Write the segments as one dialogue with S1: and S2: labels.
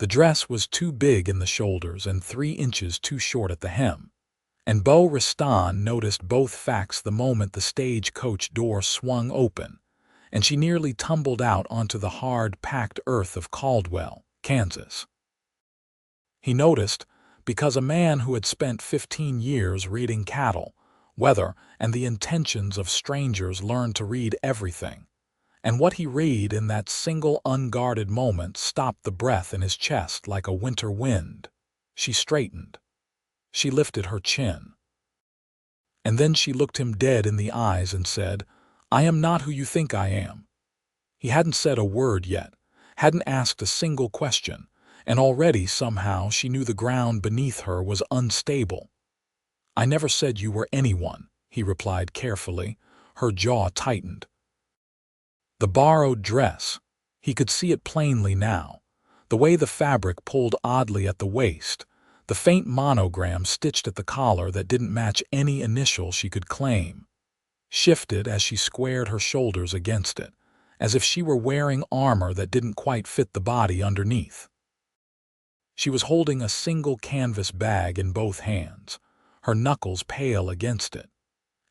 S1: The dress was too big in the shoulders and 3 inches too short at the hem, and Beau Ristan noticed both facts the moment the stagecoach door swung open, and she nearly tumbled out onto the hard, packed earth of Caldwell, Kansas. He noticed because a man who had spent 15 years reading cattle, weather, and the intentions of strangers learned to read everything, and what he read in that single unguarded moment stopped the breath in his chest like a winter wind. She straightened. She lifted her chin. And then she looked him dead in the eyes and said, "I am not who you think I am." He hadn't said a word yet, hadn't asked a single question, and already somehow she knew the ground beneath her was unstable. "I never said you were anyone," he replied carefully. Her jaw tightened. The borrowed dress. He could see it plainly now. The way the fabric pulled oddly at the waist, the faint monogram stitched at the collar that didn't match any initial she could claim, shifted as she squared her shoulders against it, as if she were wearing armor that didn't quite fit the body underneath. She was holding a single canvas bag in both hands, her knuckles pale against it,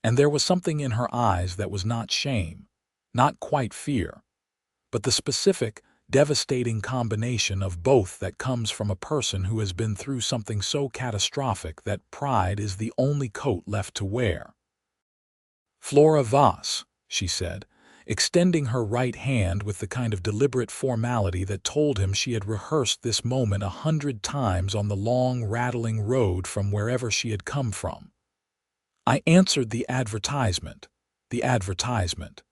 S1: and there was something in her eyes that was not shame, not quite fear, but the specific, devastating combination of both that comes from a person who has been through something so catastrophic that pride is the only coat left to wear. "Flora Voss," she said, extending her right hand with the kind of deliberate formality that told him she had rehearsed this moment 100 times on the long, rattling road from wherever she had come from. "I answered the advertisement. The advertisement.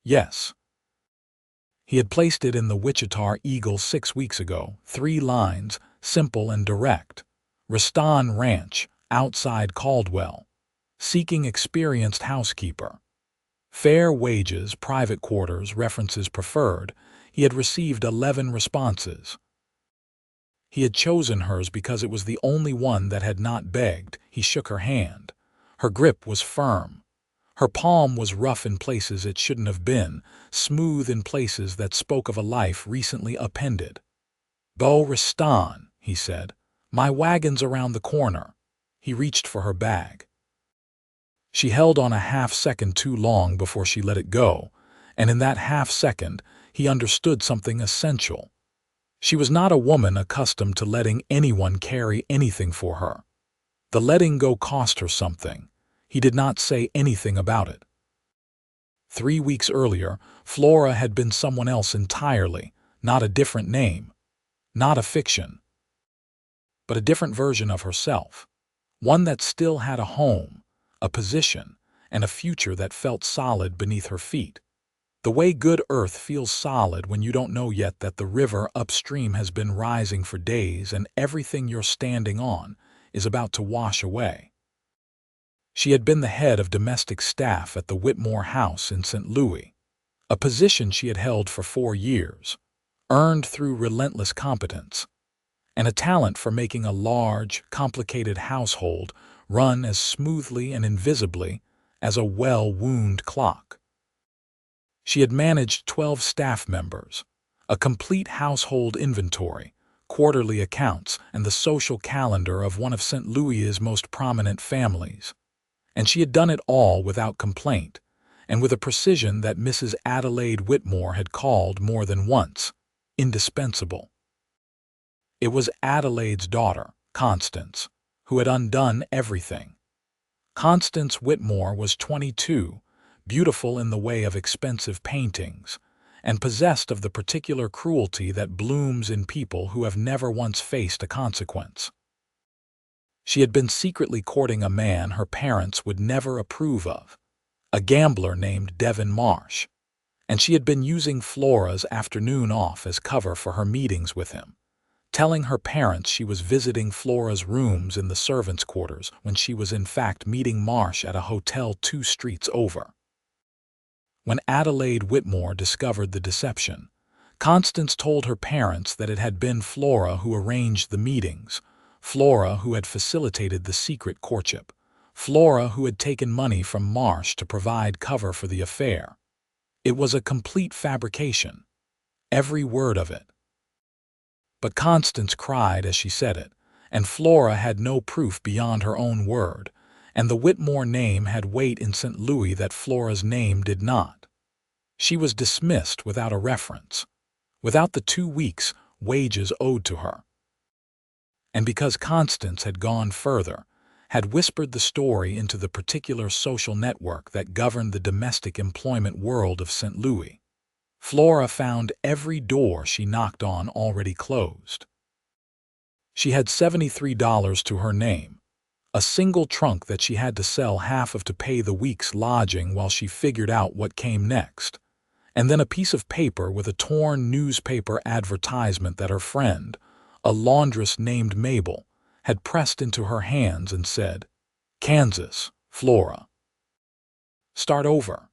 S1: Yes." He had placed it in the Wichita Eagle 6 weeks ago, 3 lines, simple and direct. Ristan Ranch, outside Caldwell. Seeking experienced housekeeper. Fair wages, private quarters, references preferred. He had received 11 responses. He had chosen hers because it was the only one that had not begged. He shook her hand. Her grip was firm. Her palm was rough in places it shouldn't have been, smooth in places that spoke of a life recently upended. "Beau Ristan," he said. "My wagon's around the corner." He reached for her bag. She held on a half-second too long before she let it go, and in that half-second he understood something essential. She was not a woman accustomed to letting anyone carry anything for her. The letting go cost her something. He did not say anything about it. 3 weeks earlier, Flora had been someone else entirely, not a different name, not a fiction, but a different version of herself, one that still had a home, a position, and a future that felt solid beneath her feet. The way good earth feels solid when you don't know yet that the river upstream has been rising for days and everything you're standing on is about to wash away. She had been the head of domestic staff at the Whitmore House in St. Louis, a position she had held for 4 years, earned through relentless competence, and a talent for making a large, complicated household run as smoothly and invisibly as a well-wound clock. She had managed 12 staff members, a complete household inventory, quarterly accounts, and the social calendar of one of St. Louis's most prominent families. And she had done it all without complaint, and with a precision that Mrs. Adelaide Whitmore had called more than once indispensable. It was Adelaide's daughter, Constance, who had undone everything. Constance Whitmore was 22, beautiful in the way of expensive paintings, and possessed of the particular cruelty that blooms in people who have never once faced a consequence. She had been secretly courting a man her parents would never approve of, a gambler named Devin Marsh, and she had been using Flora's afternoon off as cover for her meetings with him, telling her parents she was visiting Flora's rooms in the servants' quarters when she was in fact meeting Marsh at a hotel 2 streets over. When Adelaide Whitmore discovered the deception, Constance told her parents that it had been Flora who arranged the meetings, Flora who had facilitated the secret courtship, Flora who had taken money from Marsh to provide cover for the affair. It was a complete fabrication, every word of it. But Constance cried as she said it, and Flora had no proof beyond her own word, and the Whitmore name had weight in St. Louis that Flora's name did not. She was dismissed without a reference, without the 2 weeks' wages owed to her. And because Constance had gone further, had whispered the story into the particular social network that governed the domestic employment world of St. Louis, Flora found every door she knocked on already closed. She had $73 to her name, a single trunk that she had to sell half of to pay the week's lodging while she figured out what came next, and then a piece of paper with a torn newspaper advertisement that her friend, a laundress named Mabel, had pressed into her hands and said, "Kansas, Flora. Start over."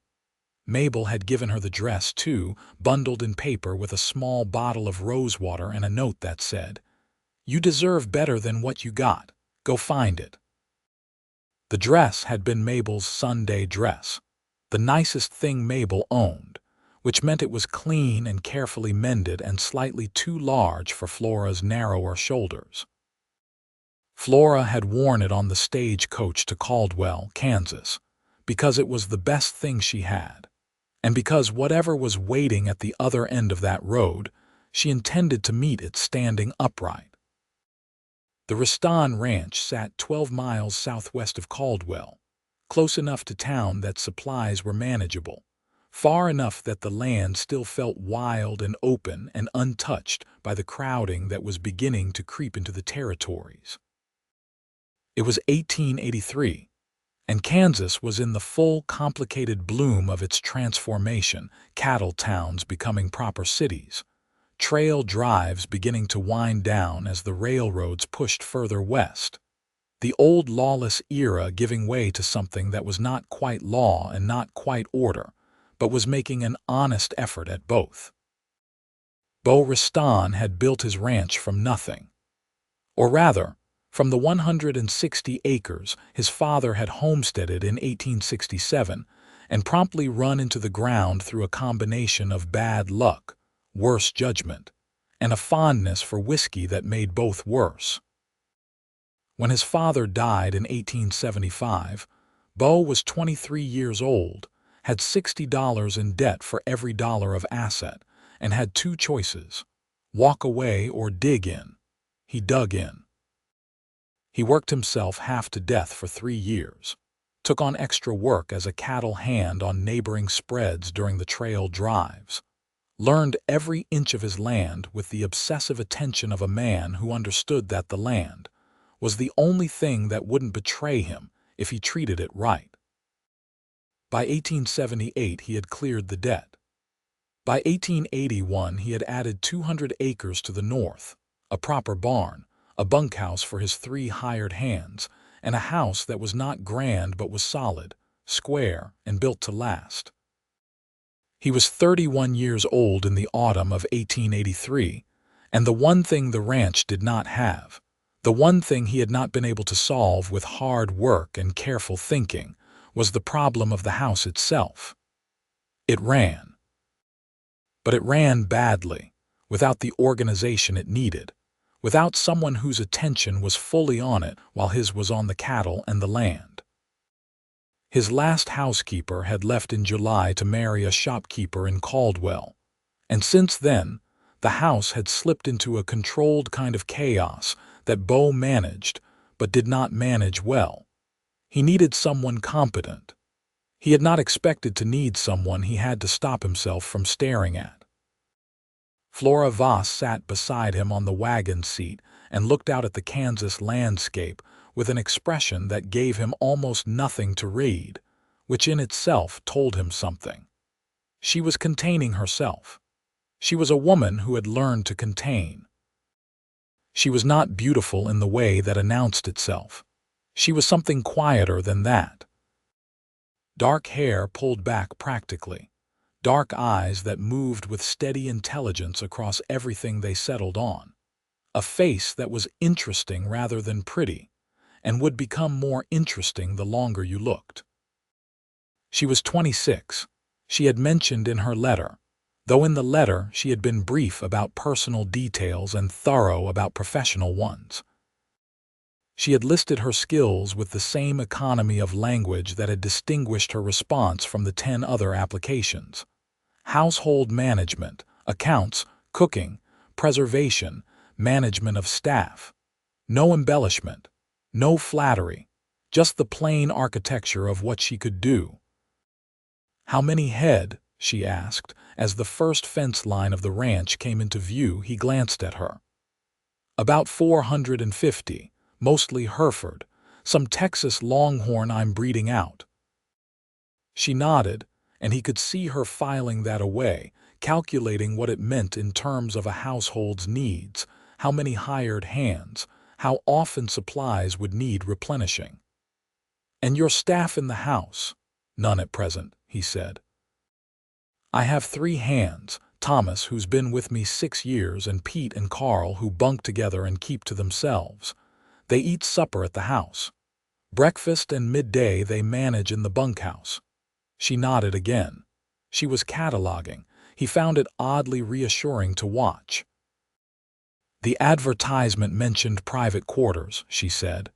S1: Mabel had given her the dress, too, bundled in paper with a small bottle of rosewater and a note that said, "You deserve better than what you got. Go find it." The dress had been Mabel's Sunday dress, the nicest thing Mabel owned, which meant it was clean and carefully mended and slightly too large for Flora's narrower shoulders. Flora had worn it on the stagecoach to Caldwell, Kansas, because it was the best thing she had, and because whatever was waiting at the other end of that road, she intended to meet it standing upright. The Riston Ranch sat 12 miles southwest of Caldwell, close enough to town that supplies were manageable, far enough that the land still felt wild and open and untouched by the crowding that was beginning to creep into the territories. It was 1883, and Kansas was in the full, complicated bloom of its transformation, cattle towns becoming proper cities, trail drives beginning to wind down as the railroads pushed further west, the old lawless era giving way to something that was not quite law and not quite order, but was making an honest effort at both. Beau Riston had built his ranch from nothing, or rather, from the 160 acres his father had homesteaded in 1867 and promptly run into the ground through a combination of bad luck, worse judgment, and a fondness for whiskey that made both worse. When his father died in 1875, Beau was 23 years old, had $60 in debt for every dollar of asset, and had 2 choices: walk away or dig in. He dug in. He worked himself half to death for 3 years, took on extra work as a cattle hand on neighboring spreads during the trail drives, learned every inch of his land with the obsessive attention of a man who understood that the land was the only thing that wouldn't betray him if he treated it right. By 1878 he had cleared the debt. By 1881 he had added 200 acres to the north, a proper barn, a bunkhouse for his 3 hired hands, and a house that was not grand but was solid, square, and built to last. He was 31 years old in the autumn of 1883, and the one thing the ranch did not have, the one thing he had not been able to solve with hard work and careful thinking, was the problem of the house itself. It ran. But it ran badly, without the organization it needed, without someone whose attention was fully on it while his was on the cattle and the land. His last housekeeper had left in July to marry a shopkeeper in Caldwell, and since then, the house had slipped into a controlled kind of chaos that Beau managed, but did not manage well. He needed someone competent. He had not expected to need someone he had to stop himself from staring at. Flora Voss sat beside him on the wagon seat and looked out at the Kansas landscape with an expression that gave him almost nothing to read, which in itself told him something. She was containing herself. She was a woman who had learned to contain. She was not beautiful in the way that announced itself. She was something quieter than that. Dark hair pulled back practically, dark eyes that moved with steady intelligence across everything they settled on, a face that was interesting rather than pretty, and would become more interesting the longer you looked. She was 26. She had mentioned in her letter, though in the letter she had been brief about personal details and thorough about professional ones. She had listed her skills with the same economy of language that had distinguished her response from the 10 other applications: household management, accounts, cooking, preservation, management of staff. No embellishment, no flattery, just the plain architecture of what she could do. "How many head?" she asked. As the first fence line of the ranch came into view, he glanced at her. "About 450, mostly Hereford, some Texas Longhorn I'm breeding out." She nodded, and he could see her filing that away, calculating what it meant in terms of a household's needs, how many hired hands, how often supplies would need replenishing. "And your staff in the house?" "None at present," he said. "I have 3 hands, Thomas, who's been with me 6 years, and Pete and Carl, who bunk together and keep to themselves. They eat supper at the house. Breakfast and midday they manage in the bunkhouse." She nodded again. She was cataloging. He found it oddly reassuring to watch. "The advertisement mentioned private quarters," she said.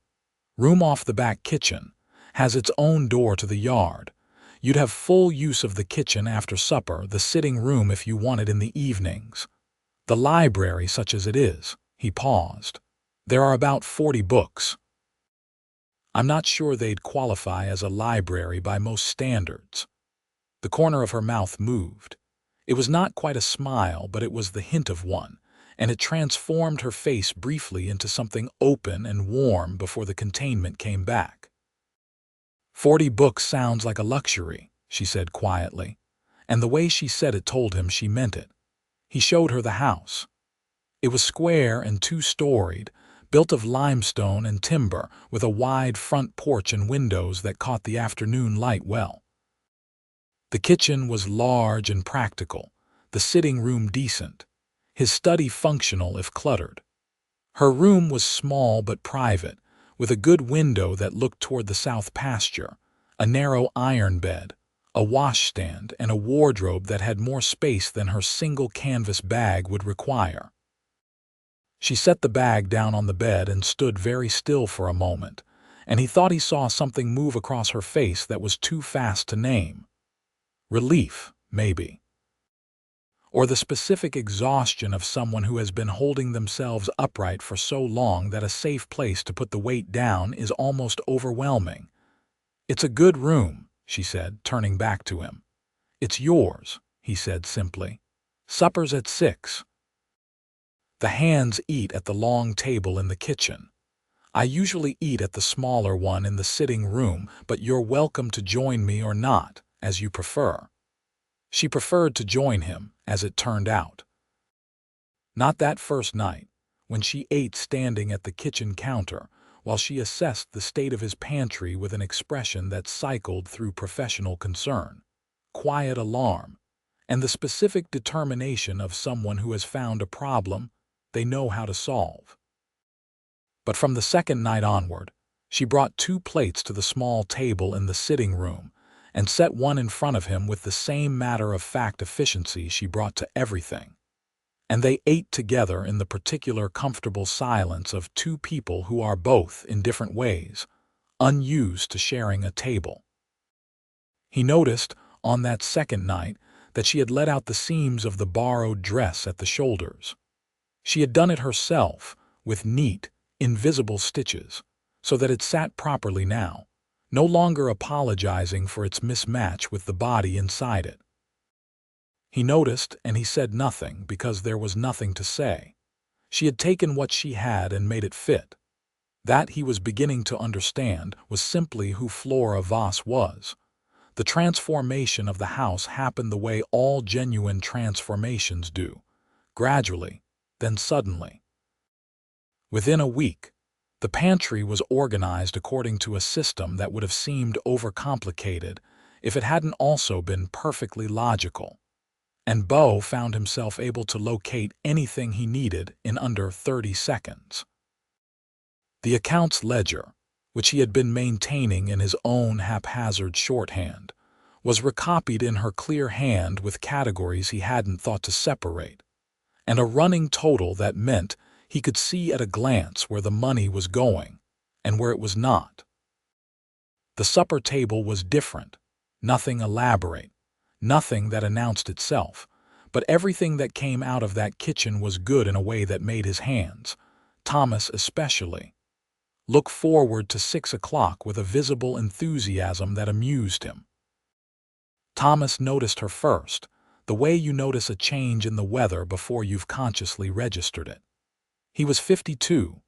S1: "Room off the back kitchen. Has its own door to the yard. You'd have full use of the kitchen after supper, the sitting room if you want it in the evenings. The library, such as it is." He paused. "There are about 40 books. I'm not sure they'd qualify as a library by most standards." The corner of her mouth moved. It was not quite a smile, but it was the hint of one, and it transformed her face briefly into something open and warm before the containment came back. "40 books sounds like a luxury," she said quietly, and the way she said it told him she meant it. He showed her the house. It was square and 2-storied, built of limestone and timber, with a wide front porch and windows that caught the afternoon light well. The kitchen was large and practical, the sitting room decent, his study functional if cluttered. Her room was small but private, with a good window that looked toward the south pasture, a narrow iron bed, a washstand, and a wardrobe that had more space than her single canvas bag would require. She set the bag down on the bed and stood very still for a moment, and he thought he saw something move across her face that was too fast to name. Relief, maybe. Or the specific exhaustion of someone who has been holding themselves upright for so long that a safe place to put the weight down is almost overwhelming. "It's a good room," she said, turning back to him. "It's yours," he said simply. "Supper's at 6. The hands eat at the long table in the kitchen. I usually eat at the smaller one in the sitting room, but you're welcome to join me or not, as you prefer." She preferred to join him, as it turned out. Not that first night, when she ate standing at the kitchen counter, while she assessed the state of his pantry with an expression that cycled through professional concern, quiet alarm, and the specific determination of someone who has found a problem they know how to solve. But from the second night onward, she brought 2 plates to the small table in the sitting room and set one in front of him with the same matter-of-fact efficiency she brought to everything. And they ate together in the particular comfortable silence of 2 people who are both, in different ways, unused to sharing a table. He noticed, on that second night, that she had let out the seams of the borrowed dress at the shoulders. She had done it herself, with neat, invisible stitches, so that it sat properly now, no longer apologizing for its mismatch with the body inside it. He noticed, and he said nothing because there was nothing to say. She had taken what she had and made it fit. That, he was beginning to understand, was simply who Flora Voss was. The transformation of the house happened the way all genuine transformations do, gradually, then suddenly. Within a week, the pantry was organized according to a system that would have seemed overcomplicated if it hadn't also been perfectly logical. And Beau found himself able to locate anything he needed in under 30 seconds. The accounts ledger, which he had been maintaining in his own haphazard shorthand, was recopied in her clear hand with categories he hadn't thought to separate, and a running total that meant he could see at a glance where the money was going and where it was not. The supper table was different, nothing elaborate, nothing that announced itself, but everything that came out of that kitchen was good in a way that made his hands, Thomas especially, look forward to 6 o'clock with a visible enthusiasm that amused him. Thomas noticed her first, the way you notice a change in the weather before you've consciously registered it. He was 52,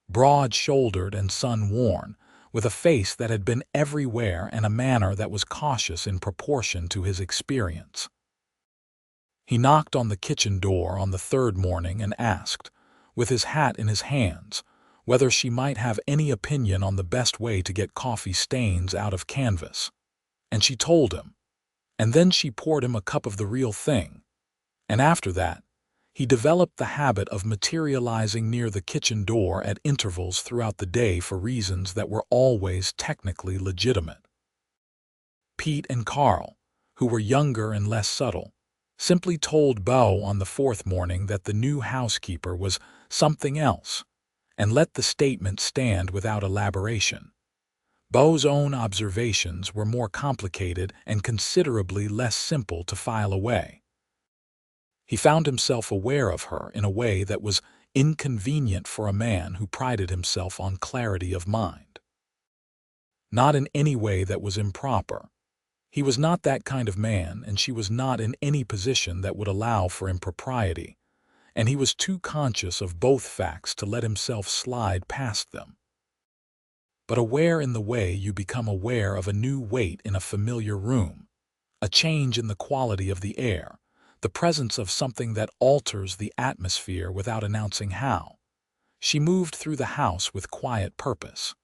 S1: broad-shouldered and sun-worn, with a face that had been everywhere and a manner that was cautious in proportion to his experience. He knocked on the kitchen door on the third morning and asked, with his hat in his hands, whether she might have any opinion on the best way to get coffee stains out of canvas. And she told him. And then she poured him a cup of the real thing. And after that, he developed the habit of materializing near the kitchen door at intervals throughout the day for reasons that were always technically legitimate. Pete and Carl, who were younger and less subtle, simply told Beau on the fourth morning that the new housekeeper was something else, and let the statement stand without elaboration. Beau's own observations were more complicated and considerably less simple to file away. He found himself aware of her in a way that was inconvenient for a man who prided himself on clarity of mind. Not in any way that was improper. He was not that kind of man, and she was not in any position that would allow for impropriety, and he was too conscious of both facts to let himself slide past them. But aware in the way you become aware of a new weight in a familiar room, a change in the quality of the air, the presence of something that alters the atmosphere without announcing how. She moved through the house with quiet purpose.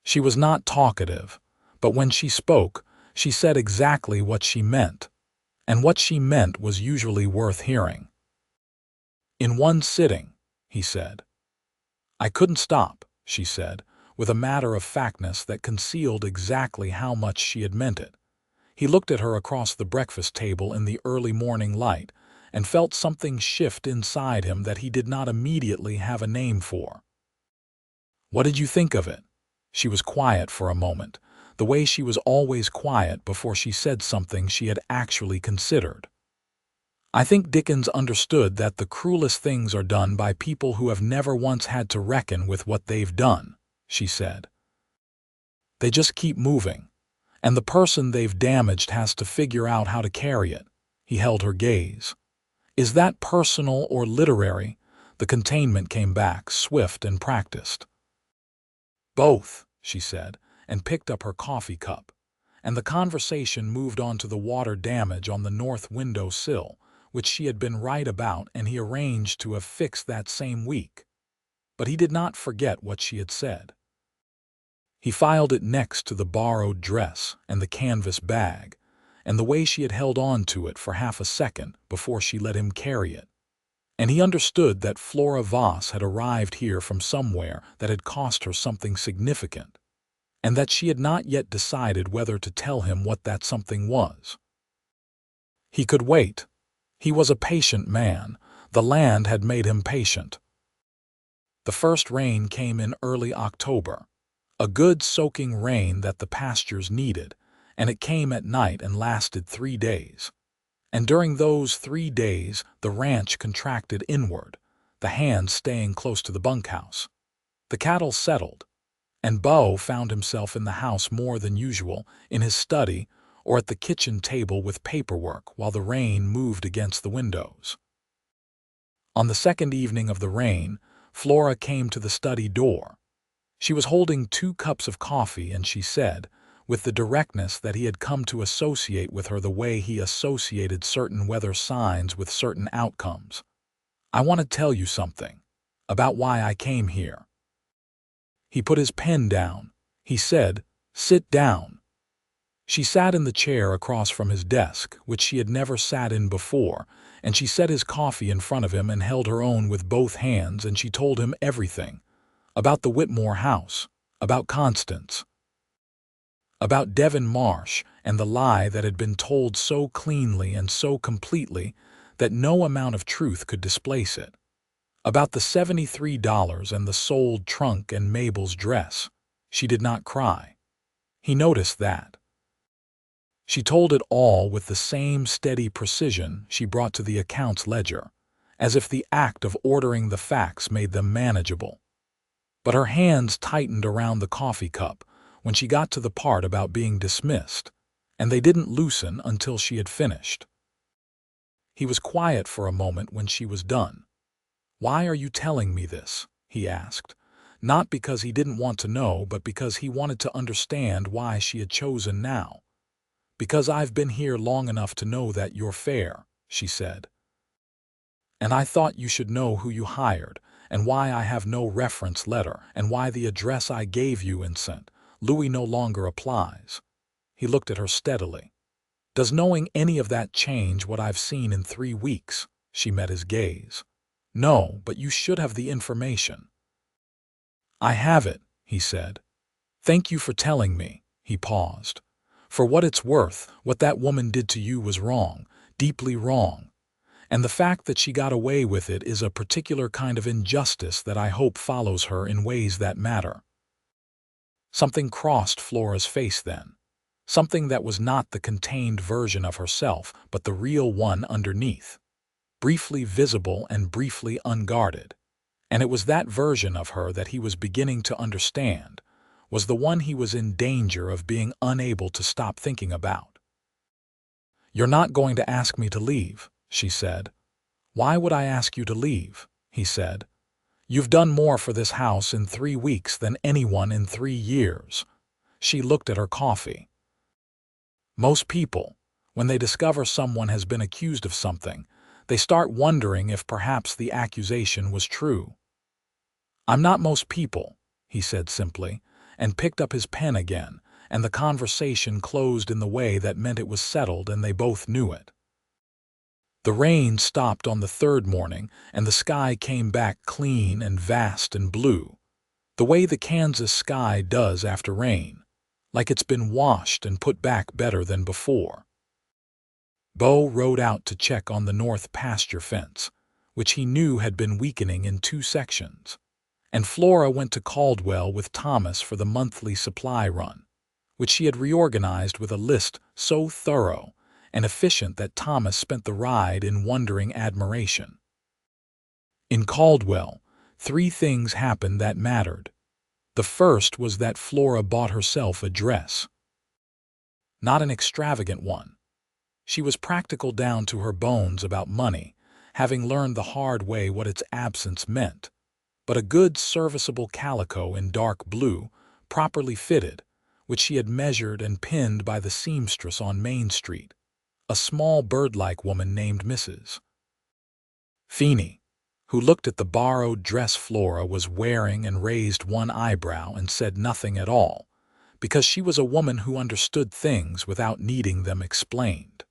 S1: She was not talkative, but when she spoke, she said exactly what she meant, and what she meant was usually worth hearing. In one sitting, he said. I couldn't stop, she said, with a matter-of-factness that concealed exactly how much she had meant it. He looked at her across the breakfast table in the early morning light and felt something shift inside him that he did not immediately have a name for. What did you think of it? She was quiet for a moment, the way she was always quiet before she said something she had actually considered. I think Dickens understood that the cruelest things are done by people who have never once had to reckon with what they've done, she said. They just keep moving, and the person they've damaged has to figure out how to carry it. He held her gaze. Is that personal or literary? The containment came back, swift and practiced. Both, she said, and picked up her coffee cup, and the conversation moved on to the water damage on the north window sill, which she had been right about and he arranged to have fixed that same week. But he did not forget what she had said. He filed it next to the borrowed dress and the canvas bag, and the way she had held on to it for half a second before she let him carry it. And he understood that Flora Voss had arrived here from somewhere that had cost her something significant, and that she had not yet decided whether to tell him what that something was. He could wait. He was a patient man. The land had made him patient. The first rain came in early October, a good soaking rain that the pastures needed, and it came at night and lasted 3 days. And during those 3 days, the ranch contracted inward, the hands staying close to the bunkhouse. The cattle settled, and Beau found himself in the house more than usual, in his study or at the kitchen table with paperwork while the rain moved against the windows. On the second evening of the rain, Flora came to the study door. She was holding 2 cups of coffee, and she said, with the directness that he had come to associate with her the way he associated certain weather signs with certain outcomes, I want to tell you something about why I came here. He put his pen down. He said, sit down. She sat in the chair across from his desk, which she had never sat in before, and she set his coffee in front of him and held her own with both hands, and she told him everything. About the Whitmore house, about Constance. about Devon Marsh and the lie that had been told so cleanly and so completely that no amount of truth could displace it, about the $73 and the sold trunk and Mabel's dress. She did not cry. He noticed that. She told it all with the same steady precision she brought to the accounts ledger, as if the act of ordering the facts made them manageable. But her hands tightened around the coffee cup when she got to the part about being dismissed, and they didn't loosen until she had finished. He was quiet for a moment when she was done. "Why are you telling me this?" he asked, not because he didn't want to know, but because he wanted to understand why she had chosen now. "Because I've been here long enough to know that you're fair," she said. "And I thought you should know who you hired, and why I have no reference letter, and why the address I gave you in St. Louis no longer applies." He looked at her steadily. "Does knowing any of that change what I've seen in 3 weeks?" She met his gaze. "No, but you should have the information." "I have it," he said. "Thank you for telling me." He paused. "For what it's worth, what that woman did to you was wrong, deeply wrong. And the fact that she got away with it is a particular kind of injustice that I hope follows her in ways that matter." Something crossed Flora's face then. Something that was not the contained version of herself, but the real one underneath. Briefly visible and briefly unguarded. And it was that version of her that he was beginning to understand, was the one he was in danger of being unable to stop thinking about. "You're not going to ask me to leave," she said. "Why would I ask you to leave?" he said. "You've done more for this house in 3 weeks than anyone in 3 years." She looked at her coffee. "Most people, when they discover someone has been accused of something, they start wondering if perhaps the accusation was true." "I'm not most people," he said simply, and picked up his pen again, and the conversation closed in the way that meant it was settled and they both knew it. The rain stopped on the 3rd morning, and the sky came back clean and vast and blue, the way the Kansas sky does after rain, like it's been washed and put back better than before. Bo rode out to check on the north pasture fence, which he knew had been weakening in 2 sections, and Flora went to Caldwell with Thomas for the monthly supply run, which she had reorganized with a list so thorough and efficient that Thomas spent the ride in wondering admiration. In Caldwell, 3 things happened that mattered. The first was that Flora bought herself a dress. Not an extravagant one. She was practical down to her bones about money, having learned the hard way what its absence meant, but a good serviceable calico in dark blue, properly fitted, which she had measured and pinned by the seamstress on Main Street, a small bird-like woman named Mrs. Feeney, who looked at the borrowed dress Flora was wearing and raised one eyebrow and said nothing at all, because she was a woman who understood things without needing them explained.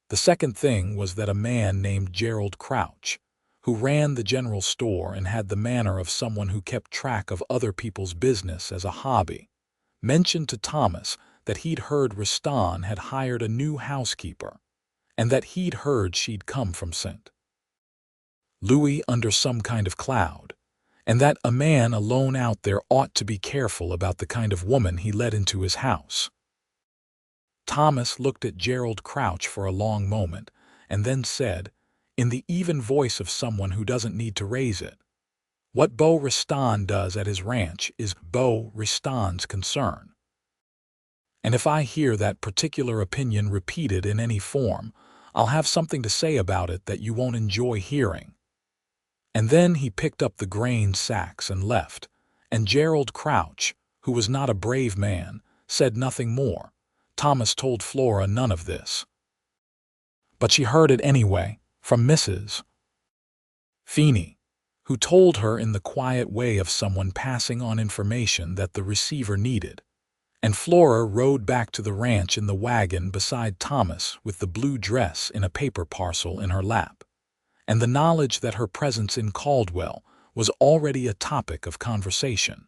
S1: The second thing was that a man named Gerald Crouch, who ran the general store and had the manner of someone who kept track of other people's business as a hobby, mentioned to Thomas that he'd heard Riston had hired a new housekeeper, and that he'd heard she'd come from St. Louis under some kind of cloud, and that a man alone out there ought to be careful about the kind of woman he let into his house. Thomas looked at Gerald Crouch for a long moment, and then said, in the even voice of someone who doesn't need to raise it, "What Bo Riston does at his ranch is Bo Riston's concern. And if I hear that particular opinion repeated in any form, I'll have something to say about it that you won't enjoy hearing." And then he picked up the grain sacks and left, and Gerald Crouch, who was not a brave man, said nothing more. Thomas told Flora none of this. But she heard it anyway, from Mrs. Feeney, who told her in the quiet way of someone passing on information that the receiver needed. And Flora rode back to the ranch in the wagon beside Thomas with the blue dress in a paper parcel in her lap, and the knowledge that her presence in Caldwell was already a topic of conversation.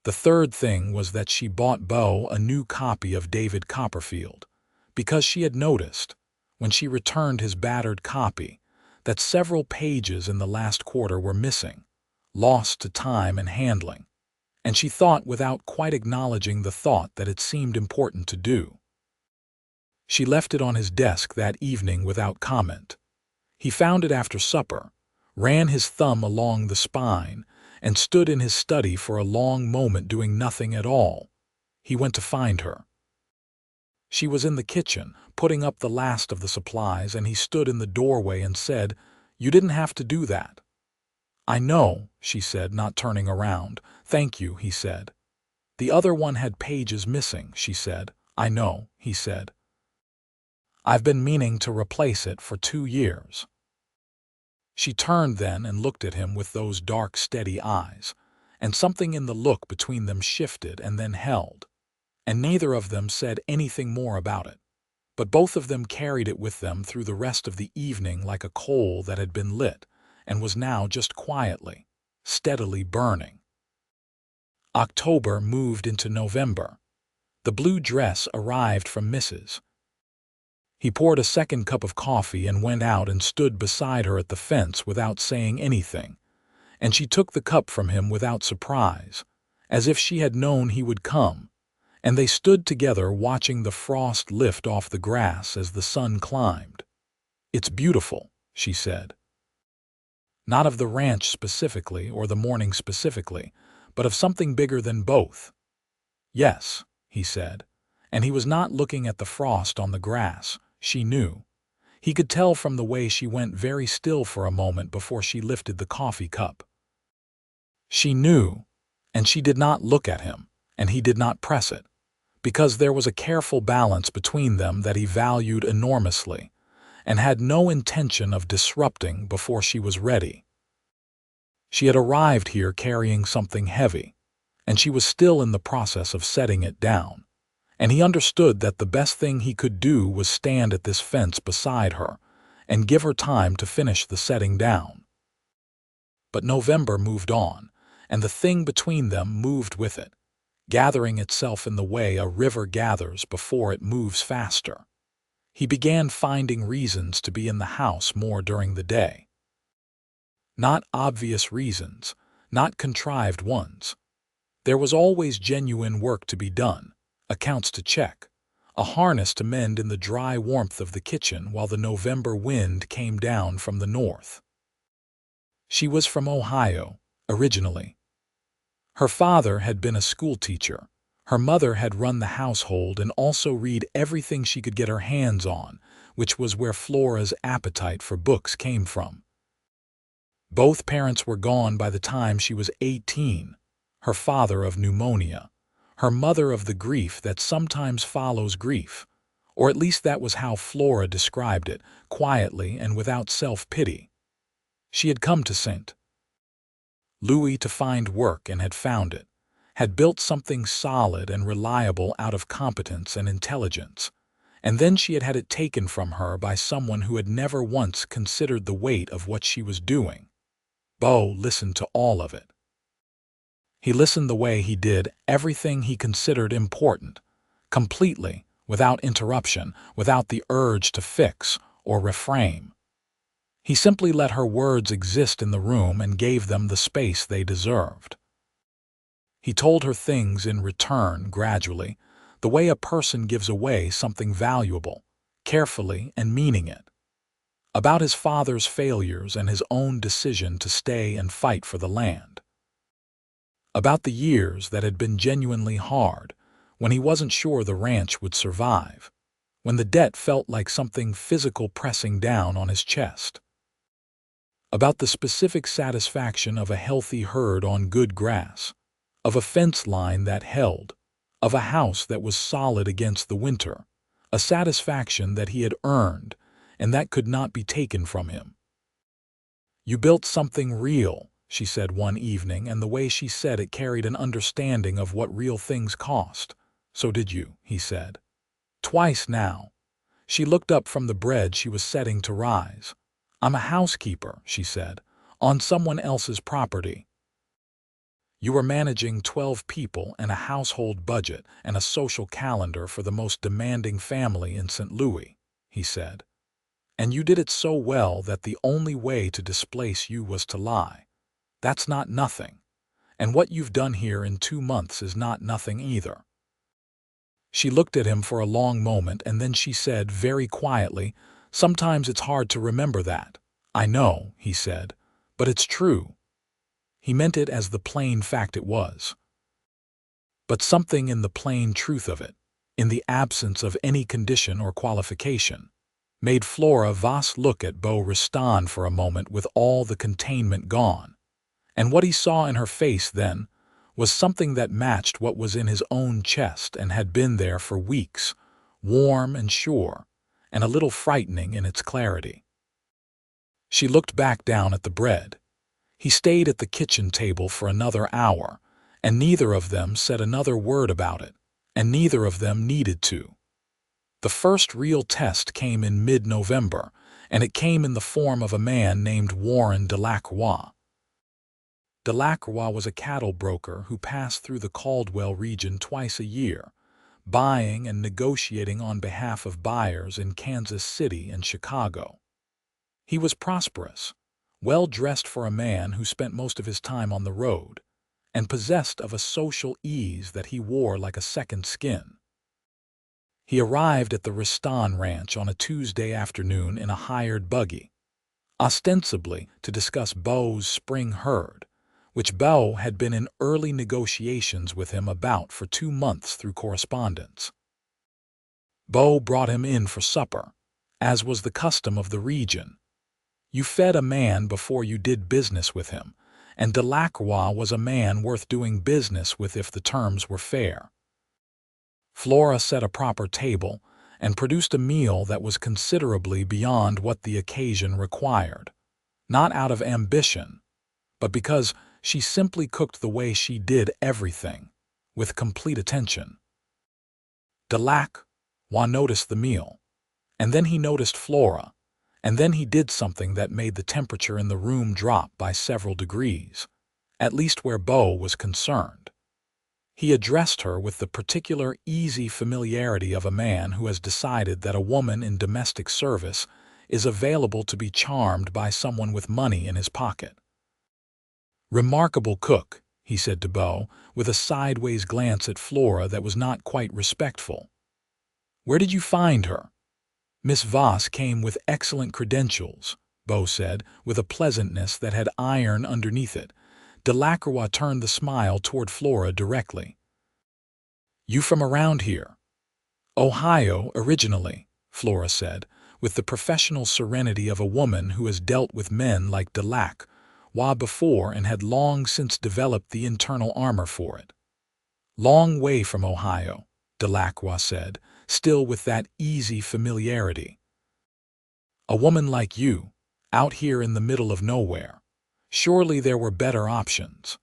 S1: The third thing was that she bought Beau a new copy of David Copperfield, because she had noticed, when she returned his battered copy, that several pages in the last quarter were missing, lost to time and handling, and she thought without quite acknowledging the thought that it seemed important to do. She left it on his desk that evening without comment. He found it after supper, ran his thumb along the spine, and stood in his study for a long moment doing nothing at all. He went to find her. She was in the kitchen, putting up the last of the supplies, and he stood in the doorway and said, "You didn't have to do that." "I know," she said, not turning around. "Thank you," he said. "The other one had pages missing," she said. "I know," he said. "I've been meaning to replace it for 2 years." She turned then and looked at him with those dark, steady eyes, and something in the look between them shifted and then held, and neither of them said anything more about it, but both of them carried it with them through the rest of the evening like a coal that had been lit and was now just quietly, steadily burning. October moved into November. The blue dress arrived from Mrs. He poured a second cup of coffee and went out and stood beside her at the fence without saying anything, and she took the cup from him without surprise, as if she had known he would come, and they stood together watching the frost lift off the grass as the sun climbed. "It's beautiful," she said. Not of the ranch specifically or the morning specifically, but of something bigger than both. "Yes," he said, and he was not looking at the frost on the grass. She knew. He could tell from the way she went very still for a moment before she lifted the coffee cup. She knew, and she did not look at him, and he did not press it, because there was a careful balance between them that he valued enormously, and had no intention of disrupting before she was ready. She had arrived here carrying something heavy, and she was still in the process of setting it down, and he understood that the best thing he could do was stand at this fence beside her and give her time to finish the setting down. But November moved on, and the thing between them moved with it, gathering itself in the way a river gathers before it moves faster. He began finding reasons to be in the house more during the day. Not obvious reasons, not contrived ones. There was always genuine work to be done, accounts to check, a harness to mend in the dry warmth of the kitchen while the November wind came down from the north. She was from Ohio, originally. Her father had been a schoolteacher. Her mother had run the household and also read everything she could get her hands on, which was where Flora's appetite for books came from. Both parents were gone by the time she was 18, her father of pneumonia, her mother of the grief that sometimes follows grief, or at least that was how Flora described it, quietly and without self-pity. She had come to St. Louis to find work and had found it, had built something solid and reliable out of competence and intelligence, and then she had had it taken from her by someone who had never once considered the weight of what she was doing. Beau listened to all of it. He listened the way he did everything he considered important, completely, without interruption, without the urge to fix or reframe. He simply let her words exist in the room and gave them the space they deserved. He told her things in return gradually, the way a person gives away something valuable, carefully and meaning it. About his father's failures and his own decision to stay and fight for the land. About the years that had been genuinely hard, when he wasn't sure the ranch would survive, when the debt felt like something physical pressing down on his chest. About the specific satisfaction of a healthy herd on good grass, of a fence line that held, of a house that was solid against the winter, a satisfaction that he had earned and that could not be taken from him. "You built something real," she said one evening, and the way she said it carried an understanding of what real things cost. "So did you," he said. Twice now. She looked up from the bread she was setting to rise. "I'm a housekeeper," she said, "on someone else's property." You were managing 12 people and a household budget and a social calendar for the most demanding family in St. Louis, he said. And you did it so well that the only way to displace you was to lie. That's not nothing. And what you've done here in 2 months is not nothing either. She looked at him for a long moment and then she said very quietly, "Sometimes it's hard to remember that." "I know," he said, "but it's true." He meant it as the plain fact it was. But something in the plain truth of it, in the absence of any condition or qualification, made Flora Voss look at Beau Ristan for a moment with all the containment gone. And what he saw in her face then was something that matched what was in his own chest and had been there for weeks, warm and sure, and a little frightening in its clarity. She looked back down at the bread. He stayed at the kitchen table for another hour, and neither of them said another word about it, and neither of them needed to. The first real test came in mid-November, and it came in the form of a man named Warren Delacroix. Delacroix was a cattle broker who passed through the Caldwell region twice a year, buying and negotiating on behalf of buyers in Kansas City and Chicago. He was prosperous, well-dressed for a man who spent most of his time on the road, and possessed of a social ease that he wore like a second skin. He arrived at the Ristan Ranch on a Tuesday afternoon in a hired buggy, ostensibly to discuss Beau's spring herd, which Beau had been in early negotiations with him about for 2 months through correspondence. Beau brought him in for supper, as was the custom of the region. You fed a man before you did business with him, and Delacroix was a man worth doing business with if the terms were fair. Flora set a proper table and produced a meal that was considerably beyond what the occasion required, not out of ambition, but because she simply cooked the way she did everything, with complete attention. Delacroix noticed the meal, and then he noticed Flora, and then he did something that made the temperature in the room drop by several degrees, at least where Beau was concerned. He addressed her with the particular easy familiarity of a man who has decided that a woman in domestic service is available to be charmed by someone with money in his pocket. "Remarkable cook," he said to Beau, with a sideways glance at Flora that was not quite respectful. "Where did you find her?" "Miss Voss came with excellent credentials," Beau said, with a pleasantness that had iron underneath it. Delacroix turned the smile toward Flora directly. "You from around here?" "Ohio, originally," Flora said, with the professional serenity of a woman who has dealt with men like Delacroix before and had long since developed the internal armor for it. "Long way from Ohio," Delacroix said, still with that easy familiarity. "A woman like you, out here in the middle of nowhere. Surely there were better options."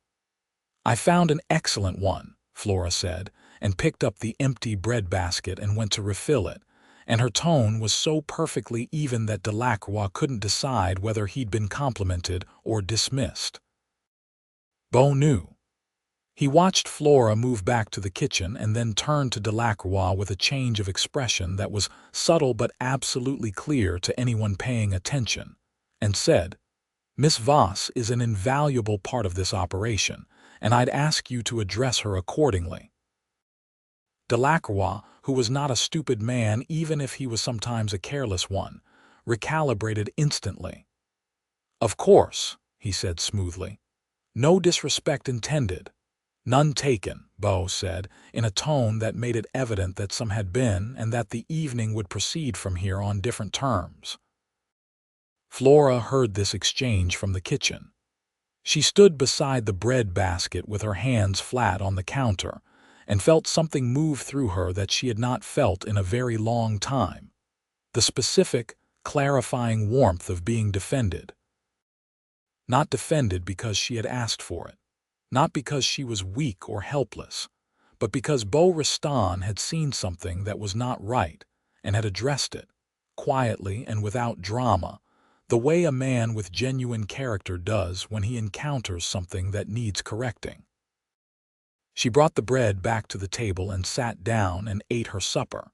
S1: "I found an excellent one," Flora said, and picked up the empty breadbasket and went to refill it, and her tone was so perfectly even that Delacroix couldn't decide whether he'd been complimented or dismissed. Beau knew. He watched Flora move back to the kitchen and then turned to Delacroix with a change of expression that was subtle but absolutely clear to anyone paying attention, and said, "Miss Voss is an invaluable part of this operation, and I'd ask you to address her accordingly." Delacroix, who was not a stupid man even if he was sometimes a careless one, recalibrated instantly. "Of course," he said smoothly. "No disrespect intended." "None taken," Beau said, in a tone that made it evident that some had been and that the evening would proceed from here on different terms. Flora heard this exchange from the kitchen. She stood beside the bread basket with her hands flat on the counter and felt something move through her that she had not felt in a very long time, the specific, clarifying warmth of being defended. Not defended because she had asked for it, not because she was weak or helpless, but because Beau Ristan had seen something that was not right and had addressed it, quietly and without drama, the way a man with genuine character does when he encounters something that needs correcting. She brought the bread back to the table and sat down and ate her supper.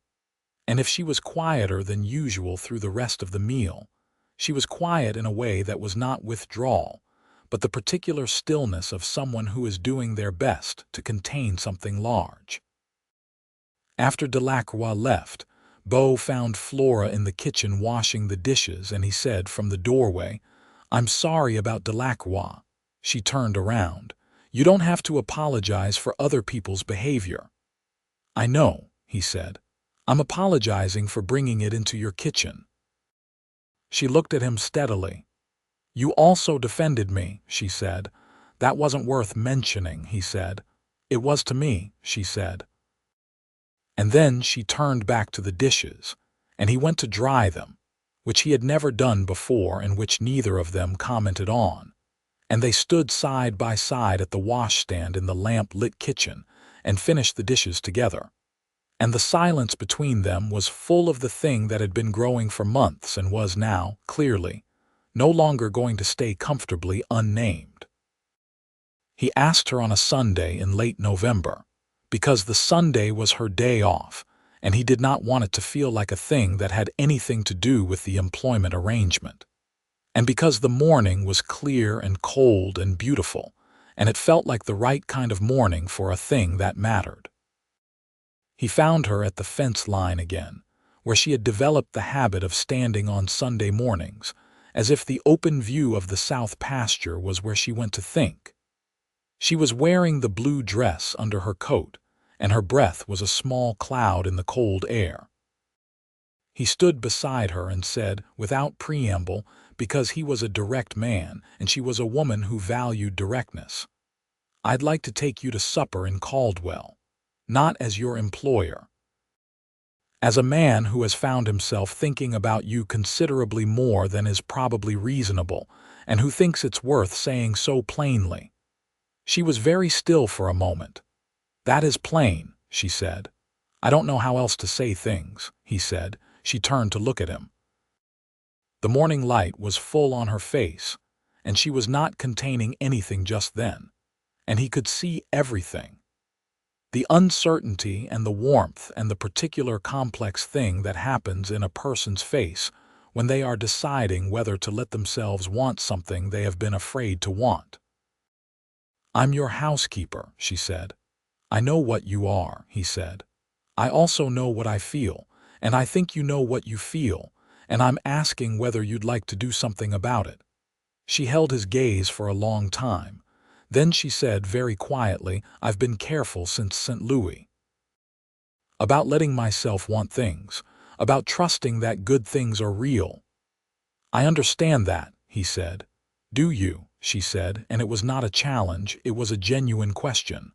S1: And if she was quieter than usual through the rest of the meal, she was quiet in a way that was not withdrawal, but the particular stillness of someone who is doing their best to contain something large. After Delacroix left, Beau found Flora in the kitchen washing the dishes, and he said from the doorway, "I'm sorry about Delacroix." She turned around. "You don't have to apologize for other people's behavior." "I know," he said. "I'm apologizing for bringing it into your kitchen." She looked at him steadily. "You also defended me," she said. "That wasn't worth mentioning," he said. "It was to me," she said. And then she turned back to the dishes, and he went to dry them, which he had never done before and which neither of them commented on. And they stood side by side at the washstand in the lamp-lit kitchen and finished the dishes together. And the silence between them was full of the thing that had been growing for months and was now, clearly, no longer going to stay comfortably unnamed. He asked her on a Sunday in late November, because the Sunday was her day off, and he did not want it to feel like a thing that had anything to do with the employment arrangement. And because the morning was clear and cold and beautiful, and it felt like the right kind of morning for a thing that mattered. He found her at the fence line again, where she had developed the habit of standing on Sunday mornings, as if the open view of the south pasture was where she went to think. She was wearing the blue dress under her coat, and her breath was a small cloud in the cold air. He stood beside her and said, without preamble, because he was a direct man and she was a woman who valued directness, "I'd like to take you to supper in Caldwell, not as your employer. As a man who has found himself thinking about you considerably more than is probably reasonable, and who thinks it's worth saying so plainly." She was very still for a moment. "That is plain," she said. "I don't know how else to say things," he said. She turned to look at him. The morning light was full on her face, and she was not containing anything just then, and he could see everything. The uncertainty and the warmth and the particular complex thing that happens in a person's face when they are deciding whether to let themselves want something they have been afraid to want. "I'm your housekeeper," she said. "I know what you are," he said. "I also know what I feel, and I think you know what you feel, and I'm asking whether you'd like to do something about it." She held his gaze for a long time. Then she said very quietly, "I've been careful since St. Louis. About letting myself want things, about trusting that good things are real." "I understand that," he said. "Do you?" she said, and it was not a challenge, it was a genuine question.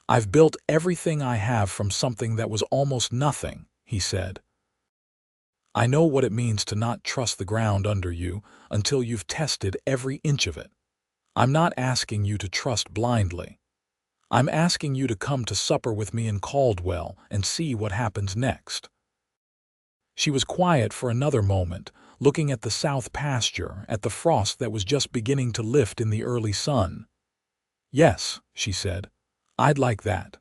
S1: "I've built everything I have from something that was almost nothing," he said. "I know what it means to not trust the ground under you until you've tested every inch of it. I'm not asking you to trust blindly. I'm asking you to come to supper with me in Caldwell and see what happens next." She was quiet for another moment, looking at the south pasture, at the frost that was just beginning to lift in the early sun. "Yes," she said, "I'd like that."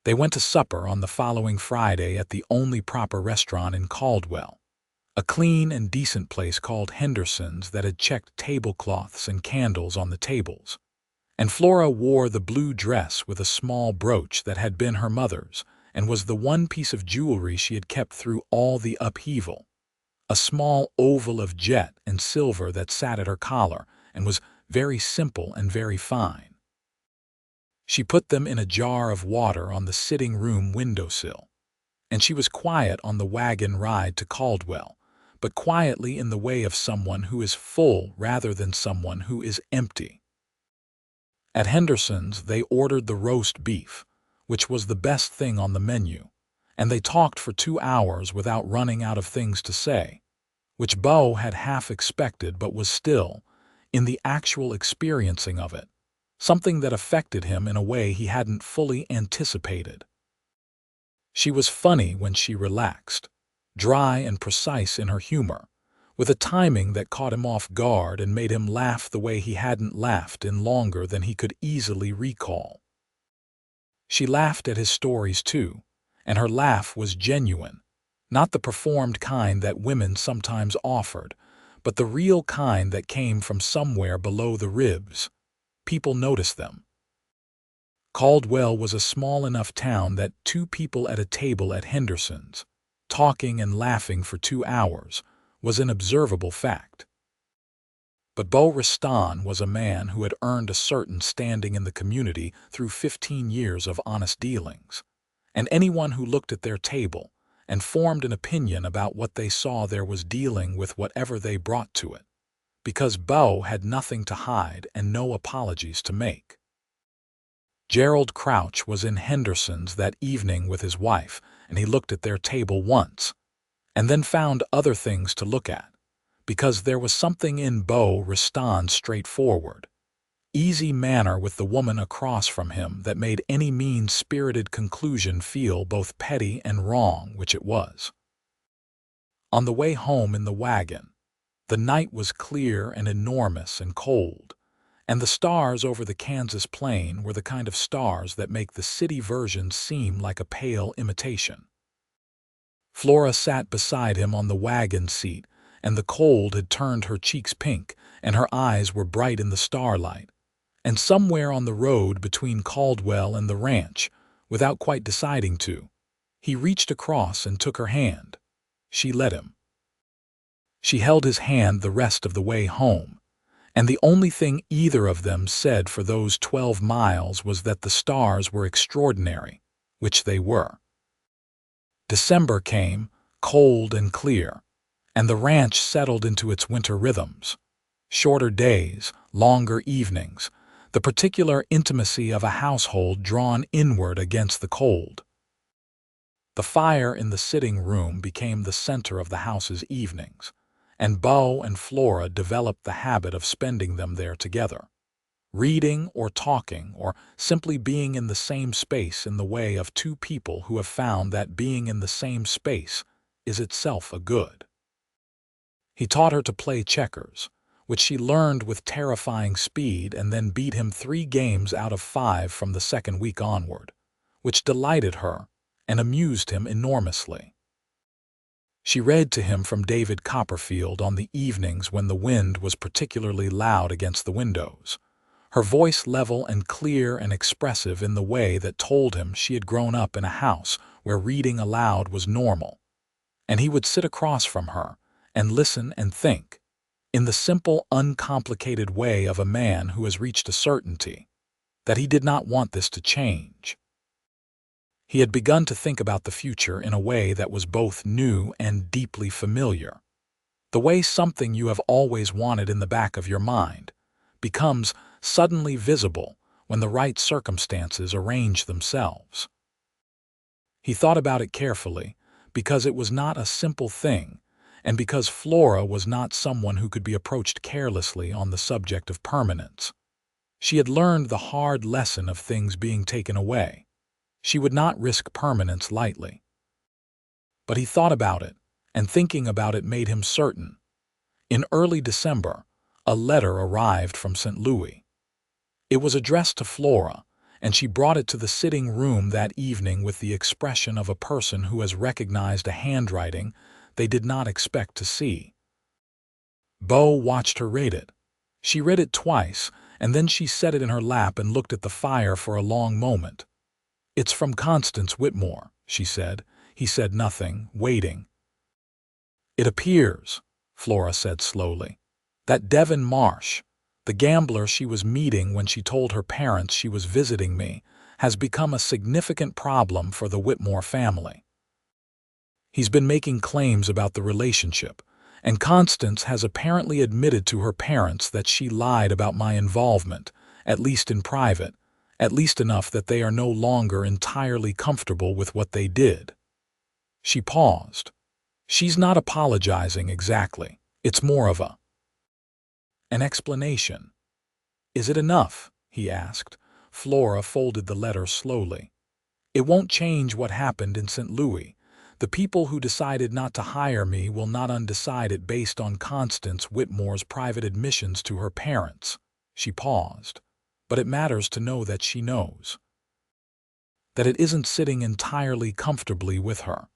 S1: They went to supper on the following Friday at the only proper restaurant in Caldwell, a clean and decent place called Henderson's that had checked tablecloths and candles on the tables. And Flora wore the blue dress with a small brooch that had been her mother's and was the one piece of jewelry she had kept through all the upheaval. A small oval of jet and silver that sat at her collar and was very simple and very fine. She put them in a jar of water on the sitting room windowsill, and she was quiet on the wagon ride to Caldwell, but quietly in the way of someone who is full rather than someone who is empty. At Henderson's they ordered the roast beef, which was the best thing on the menu, and they talked for 2 hours without running out of things to say, which Beau had half expected but was still, in the actual experiencing of it, something that affected him in a way he hadn't fully anticipated. She was funny when she relaxed, dry and precise in her humor, with a timing that caught him off guard and made him laugh the way he hadn't laughed in longer than he could easily recall. She laughed at his stories too, and her laugh was genuine, not the performed kind that women sometimes offered, but the real kind that came from somewhere below the ribs. People noticed them. Caldwell was a small enough town that two people at a table at Henderson's, talking and laughing for 2 hours, was an observable fact. But Beau Riston was a man who had earned a certain standing in the community through 15 years of honest dealings, and anyone who looked at their table and formed an opinion about what they saw there was dealing with whatever they brought to it, because Beau had nothing to hide and no apologies to make. Gerald Crouch was in Henderson's that evening with his wife, and he looked at their table once, and then found other things to look at, because there was something in Beau Riston's straightforward, easy manner with the woman across from him that made any mean-spirited conclusion feel both petty and wrong, which it was. On the way home in the wagon, the night was clear and enormous and cold, and the stars over the Kansas plain were the kind of stars that make the city version seem like a pale imitation. Flora sat beside him on the wagon seat, and the cold had turned her cheeks pink, and her eyes were bright in the starlight. And somewhere on the road between Caldwell and the ranch, without quite deciding to, he reached across and took her hand. She let him. She held his hand the rest of the way home, and the only thing either of them said for those 12 miles was that the stars were extraordinary, which they were. December came, cold and clear, and the ranch settled into its winter rhythms. Shorter days, longer evenings, the particular intimacy of a household drawn inward against the cold. The fire in the sitting room became the center of the house's evenings, and Beau and Flora developed the habit of spending them there together, reading or talking or simply being in the same space in the way of two people who have found that being in the same space is itself a good. He taught her to play checkers, which she learned with terrifying speed, and then beat him 3 games out of 5 from the second week onward, which delighted her and amused him enormously. She read to him from David Copperfield on the evenings when the wind was particularly loud against the windows, her voice level and clear and expressive in the way that told him she had grown up in a house where reading aloud was normal, and he would sit across from her and listen and think, in the simple, uncomplicated way of a man who has reached a certainty, that he did not want this to change. He had begun to think about the future in a way that was both new and deeply familiar, the way something you have always wanted in the back of your mind becomes suddenly visible when the right circumstances arrange themselves. He thought about it carefully, because it was not a simple thing, and because Flora was not someone who could be approached carelessly on the subject of permanence. She had learned the hard lesson of things being taken away. She would not risk permanence lightly. But he thought about it, and thinking about it made him certain. In early December, a letter arrived from St. Louis. It was addressed to Flora, and she brought it to the sitting room that evening with the expression of a person who has recognized a handwriting they did not expect to see. Beau watched her read it. She read it twice, and then she set it in her lap and looked at the fire for a long moment. "It's from Constance Whitmore," she said. He said nothing, waiting. "It appears," Flora said slowly, "that Devin Marsh, the gambler she was meeting when she told her parents she was visiting me, has become a significant problem for the Whitmore family. He's been making claims about the relationship, and Constance has apparently admitted to her parents that she lied about my involvement, at least in private, at least enough that they are no longer entirely comfortable with what they did." She paused. "She's not apologizing exactly. It's more of an explanation." "Is it enough?" he asked. Flora folded the letter slowly. "It won't change what happened in St. Louis. The people who decided not to hire me will not undecide it based on Constance Whitmore's private admissions to her parents." She paused. "But it matters to know that she knows." that it isn't sitting entirely comfortably with her.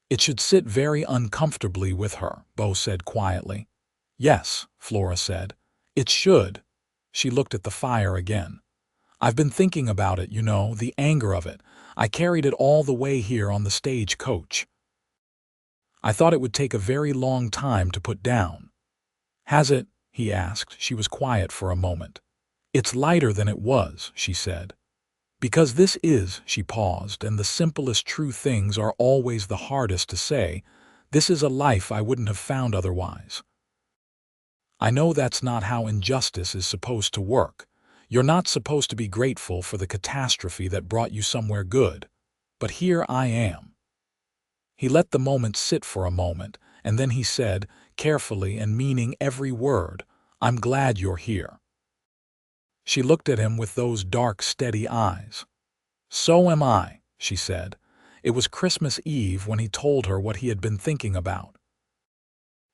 S1: It should sit very uncomfortably with her, Beau said quietly. Yes, Flora said. It should. She looked at the fire again. I've been thinking about it, the anger of it. I carried it all the way here on the stage coach. I thought it would take a very long time to put down. Has it? He asked. She was quiet for a moment. It's lighter than it was, she said. Because this is, she paused, and the simplest true things are always the hardest to say, this is a life I wouldn't have found otherwise. I know that's not how injustice is supposed to work. You're not supposed to be grateful for the catastrophe that brought you somewhere good. But here I am. He let the moment sit for a moment, and then he said, carefully and meaning every word, I'm glad you're here. She looked at him with those dark, steady eyes. So am I, she said. It was Christmas Eve when he told her what he had been thinking about.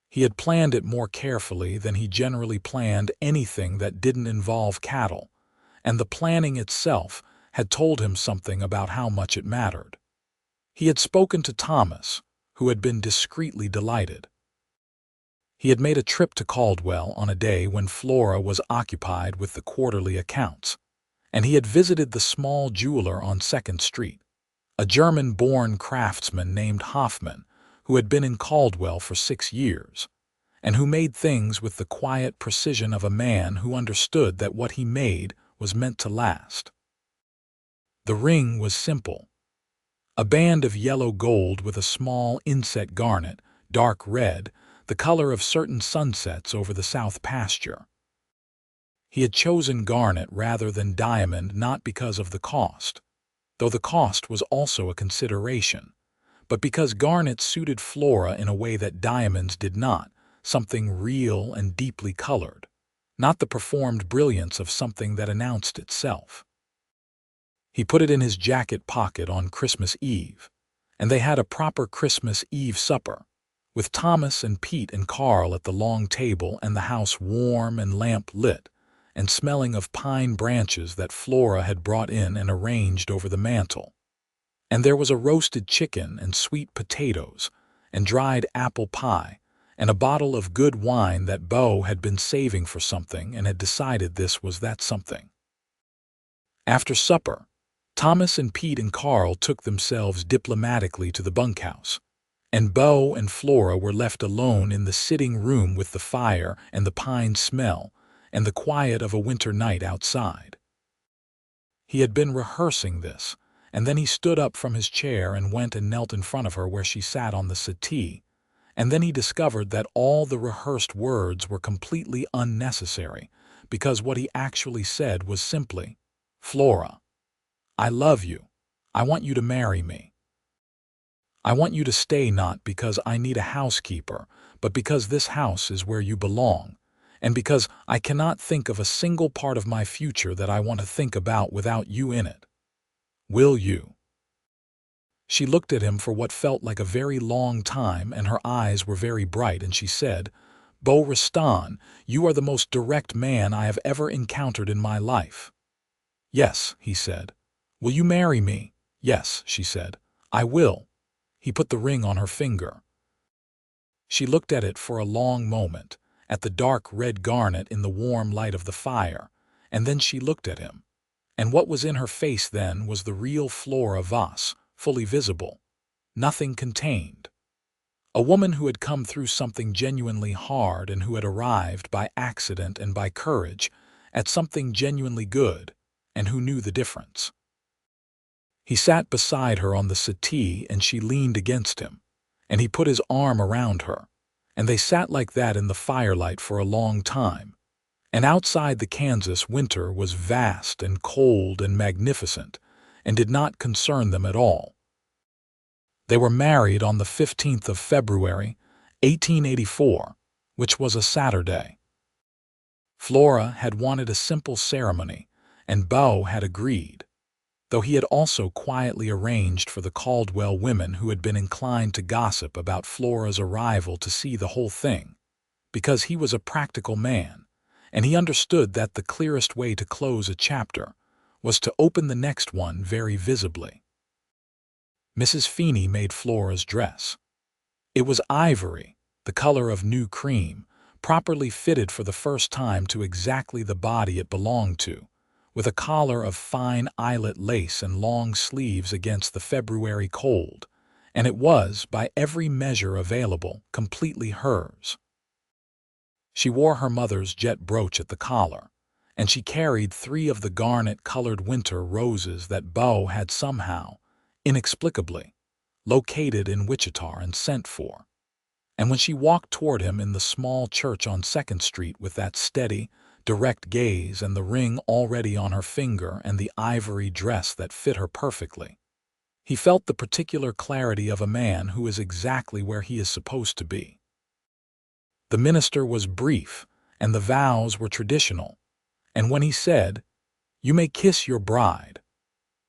S1: He had planned it more carefully than he generally planned anything that didn't involve cattle, and the planning itself had told him something about how much it mattered. He had spoken to Thomas, who had been discreetly delighted. He had made a trip to Caldwell on a day when Flora was occupied with the quarterly accounts, and he had visited the small jeweler on 2nd Street, a German-born craftsman named Hoffman, who had been in Caldwell for 6 years, and who made things with the quiet precision of a man who understood that what he made was meant to last. The ring was simple. A band of yellow gold with a small inset garnet, dark red, the color of certain sunsets over the south pasture. He had chosen garnet rather than diamond not because of the cost, though the cost was also a consideration, but because garnet suited Flora in a way that diamonds did not, something real and deeply colored, not the performed brilliance of something that announced itself. He put it in his jacket pocket on Christmas Eve, and they had a proper Christmas Eve supper, with Thomas and Pete and Carl at the long table and the house warm and lamp lit, and smelling of pine branches that Flora had brought in and arranged over the mantel. And there was a roasted chicken and sweet potatoes and dried apple pie and a bottle of good wine that Beau had been saving for something and had decided this was that something. After supper, Thomas and Pete and Carl took themselves diplomatically to the bunkhouse, and Beau and Flora were left alone in the sitting room with the fire and the pine smell and the quiet of a winter night outside. He had been rehearsing this, and then he stood up from his chair and went and knelt in front of her where she sat on the settee, and then he discovered that all the rehearsed words were completely unnecessary, because what he actually said was simply, Flora, I love you. I want you to marry me. I want you to stay not because I need a housekeeper, but because this house is where you belong, and because I cannot think of a single part of my future that I want to think about without you in it. Will you? She looked at him for what felt like a very long time, and her eyes were very bright, and she said, Beau Riston, you are the most direct man I have ever encountered in my life. Yes, he said. Will you marry me? Yes, she said. I will. He put the ring on her finger. She looked at it for a long moment, at the dark red garnet in the warm light of the fire, and then she looked at him. And what was in her face then was the real Flora Voss, fully visible, nothing contained. A woman who had come through something genuinely hard and who had arrived by accident and by courage at something genuinely good, and who knew the difference. He sat beside her on the settee and she leaned against him, and he put his arm around her, and they sat like that in the firelight for a long time. And outside the Kansas winter was vast and cold and magnificent, and did not concern them at all. They were married on the 15th of February, 1884, which was a Saturday. Flora had wanted a simple ceremony, and Beau had agreed, though he had also quietly arranged for the Caldwell women who had been inclined to gossip about Flora's arrival to see the whole thing, because he was a practical man, and he understood that the clearest way to close a chapter was to open the next one very visibly. Mrs. Feeney made Flora's dress. It was ivory, the color of new cream, properly fitted for the first time to exactly the body it belonged to, with a collar of fine eyelet lace and long sleeves against the February cold, and it was, by every measure available, completely hers. She wore her mother's jet brooch at the collar, and she carried 3 of the garnet-colored winter roses that Beau had somehow, inexplicably, located in Wichita and sent for. And when she walked toward him in the small church on 2nd Street with that steady, direct gaze and the ring already on her finger and the ivory dress that fit her perfectly, he felt the particular clarity of a man who is exactly where he is supposed to be. The minister was brief, and the vows were traditional, and when he said, "You may kiss your bride,"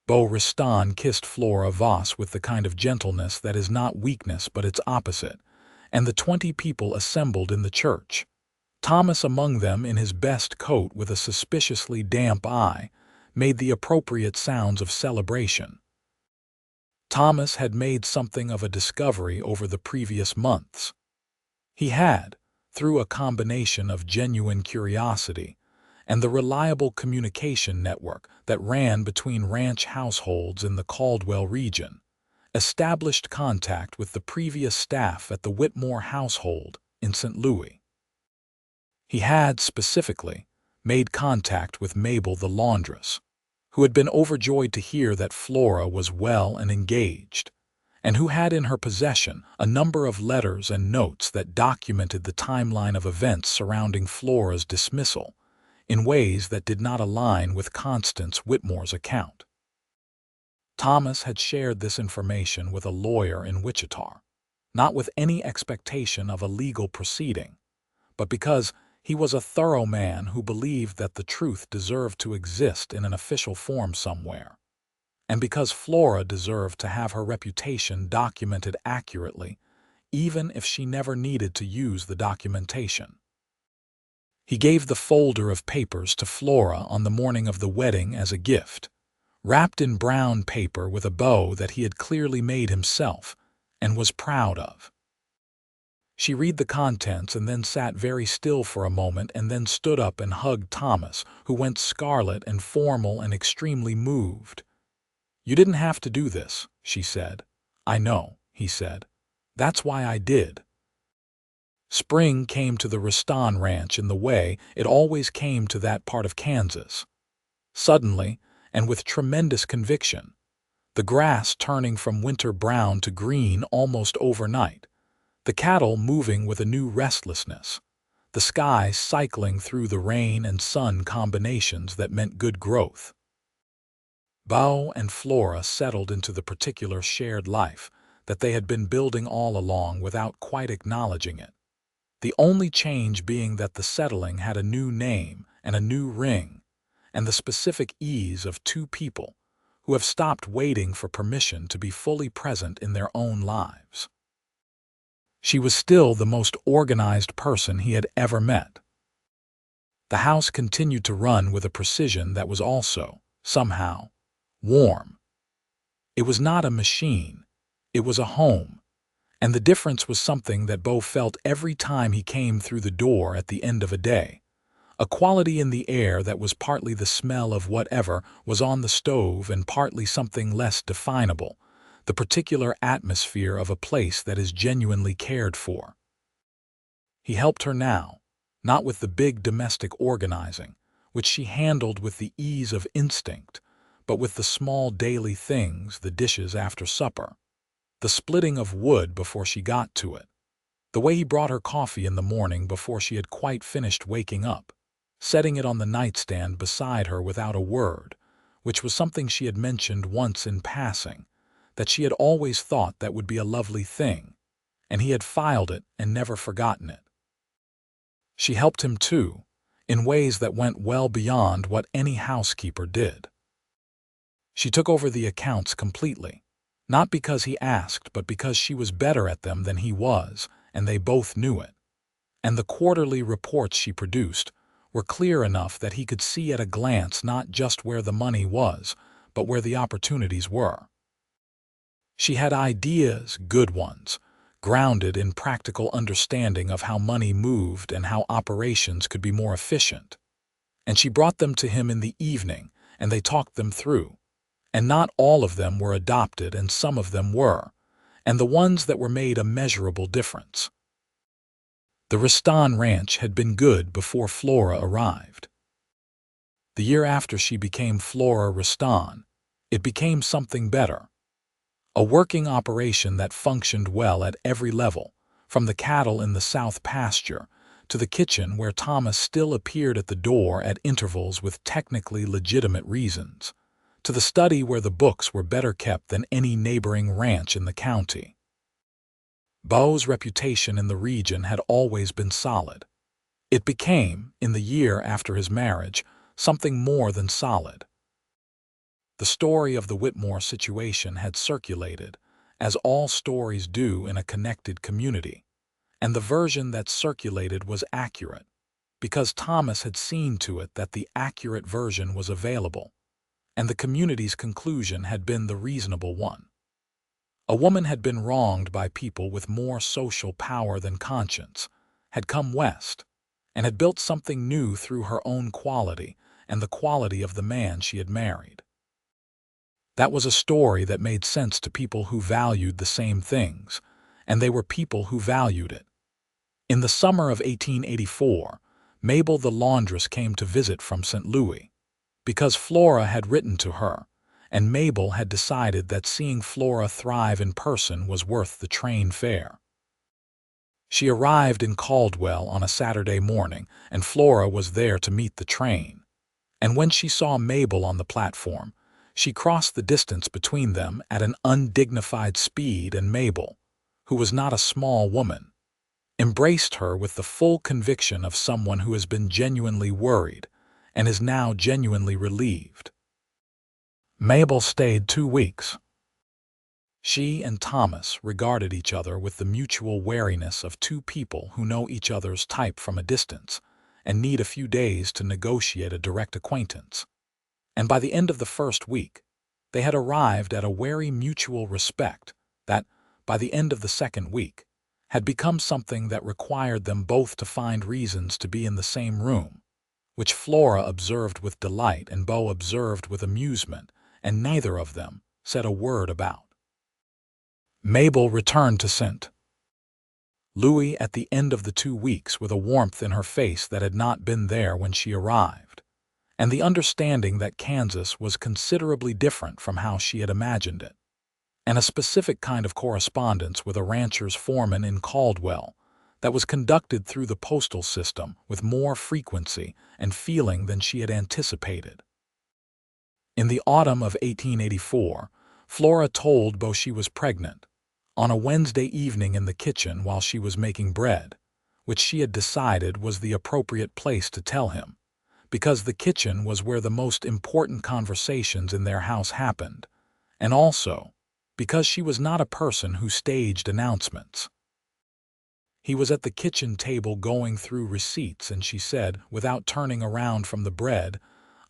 S1: Beau Riston kissed Flora Voss with the kind of gentleness that is not weakness but its opposite, and the 20 people assembled in the church, Thomas among them in his best coat with a suspiciously damp eye, made the appropriate sounds of celebration. Thomas had made something of a discovery over the previous months. He had, through a combination of genuine curiosity and the reliable communication network that ran between ranch households in the Caldwell region, established contact with the previous staff at the Whitmore household in St. Louis. He had, specifically, made contact with Mabel the laundress, who had been overjoyed to hear that Flora was well and engaged, and who had in her possession a number of letters and notes that documented the timeline of events surrounding Flora's dismissal in ways that did not align with Constance Whitmore's account. Thomas had shared this information with a lawyer in Wichita, not with any expectation of a legal proceeding, but because he was a thorough man who believed that the truth deserved to exist in an official form somewhere, and because Flora deserved to have her reputation documented accurately, even if she never needed to use the documentation. He gave the folder of papers to Flora on the morning of the wedding as a gift, wrapped in brown paper with a bow that he had clearly made himself and was proud of. She read the contents and then sat very still for a moment and then stood up and hugged Thomas, who went scarlet and formal and extremely moved. "You didn't have to do this," she said. "I know," he said. "That's why I did." Spring came to the Riston Ranch in the way it always came to that part of Kansas. Suddenly, and with tremendous conviction, the grass turning from winter brown to green almost overnight, the cattle moving with a new restlessness, the sky cycling through the rain and sun combinations that meant good growth. Beau and Flora settled into the particular shared life that they had been building all along without quite acknowledging it, the only change being that the settling had a new name and a new ring, and the specific ease of 2 people who have stopped waiting for permission to be fully present in their own lives. She was still the most organized person he had ever met. The house continued to run with a precision that was also, somehow, warm. It was not a machine, it was a home, and the difference was something that Beau felt every time he came through the door at the end of a day, a quality in the air that was partly the smell of whatever was on the stove and partly something less definable, the particular atmosphere of a place that is genuinely cared for. He helped her now, not with the big domestic organizing, which she handled with the ease of instinct, but with the small daily things, the dishes after supper, the splitting of wood before she got to it, the way he brought her coffee in the morning before she had quite finished waking up, setting it on the nightstand beside her without a word, which was something she had mentioned once in passing, that she had always thought that would be a lovely thing, and he had filed it and never forgotten it. She helped him, too, in ways that went well beyond what any housekeeper did. She took over the accounts completely, not because he asked, but because she was better at them than he was, and they both knew it. And the quarterly reports she produced were clear enough that he could see at a glance not just where the money was, but where the opportunities were. She had ideas, good ones, grounded in practical understanding of how money moved and how operations could be more efficient. And she brought them to him in the evening, and they talked them through. And not all of them were adopted, and some of them were, and the ones that were made a measurable difference. The Ristan Ranch had been good before Flora arrived. The year after she became Flora Ristan, it became something better. A working operation that functioned well at every level, from the cattle in the south pasture to the kitchen where Thomas still appeared at the door at intervals with technically legitimate reasons, to the study where the books were better kept than any neighboring ranch in the county. Beau's reputation in the region had always been solid. It became, in the year after his marriage, something more than solid. The story of the Whitmore situation had circulated, as all stories do in a connected community, and the version that circulated was accurate, because Thomas had seen to it that the accurate version was available, and the community's conclusion had been the reasonable one. A woman had been wronged by people with more social power than conscience, had come west, and had built something new through her own quality and the quality of the man she had married. That was a story that made sense to people who valued the same things, and they were people who valued it. In the summer of 1884, Mabel the laundress came to visit from St. Louis, because Flora had written to her, and Mabel had decided that seeing Flora thrive in person was worth the train fare. She arrived in Caldwell on a Saturday morning, and Flora was there to meet the train. And when she saw Mabel on the platform, she crossed the distance between them at an undignified speed, and Mabel, who was not a small woman, embraced her with the full conviction of someone who has been genuinely worried and is now genuinely relieved. Mabel stayed 2 weeks. She and Thomas regarded each other with the mutual wariness of two people who know each other's type from a distance and need a few days to negotiate a direct acquaintance. And by the end of the first week, they had arrived at a wary mutual respect that, by the end of the second week, had become something that required them both to find reasons to be in the same room, which Flora observed with delight and Beau observed with amusement, and neither of them said a word about. Mabel returned to St. Louis at the end of the 2 weeks with a warmth in her face that had not been there when she arrived, and the understanding that Kansas was considerably different from how she had imagined it, and a specific kind of correspondence with a rancher's foreman in Caldwell that was conducted through the postal system with more frequency and feeling than she had anticipated. In the autumn of 1884, Flora told Beau she was pregnant, on a Wednesday evening in the kitchen while she was making bread, which she had decided was the appropriate place to tell him, because the kitchen was where the most important conversations in their house happened, and also because she was not a person who staged announcements. He was at the kitchen table going through receipts, and she said, without turning around from the bread,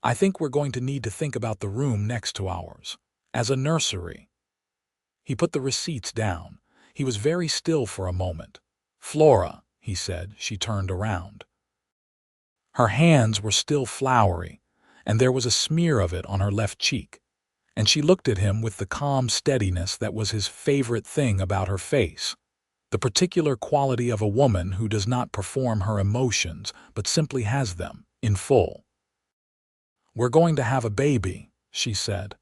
S1: "I think we're going to need to think about the room next to ours, as a nursery." He put the receipts down. He was very still for a moment. "Flora," he said. She turned around. Her hands were still floury, and there was a smear of it on her left cheek, and she looked at him with the calm steadiness that was his favorite thing about her face, the particular quality of a woman who does not perform her emotions but simply has them, in full. "We're going to have a baby," she said.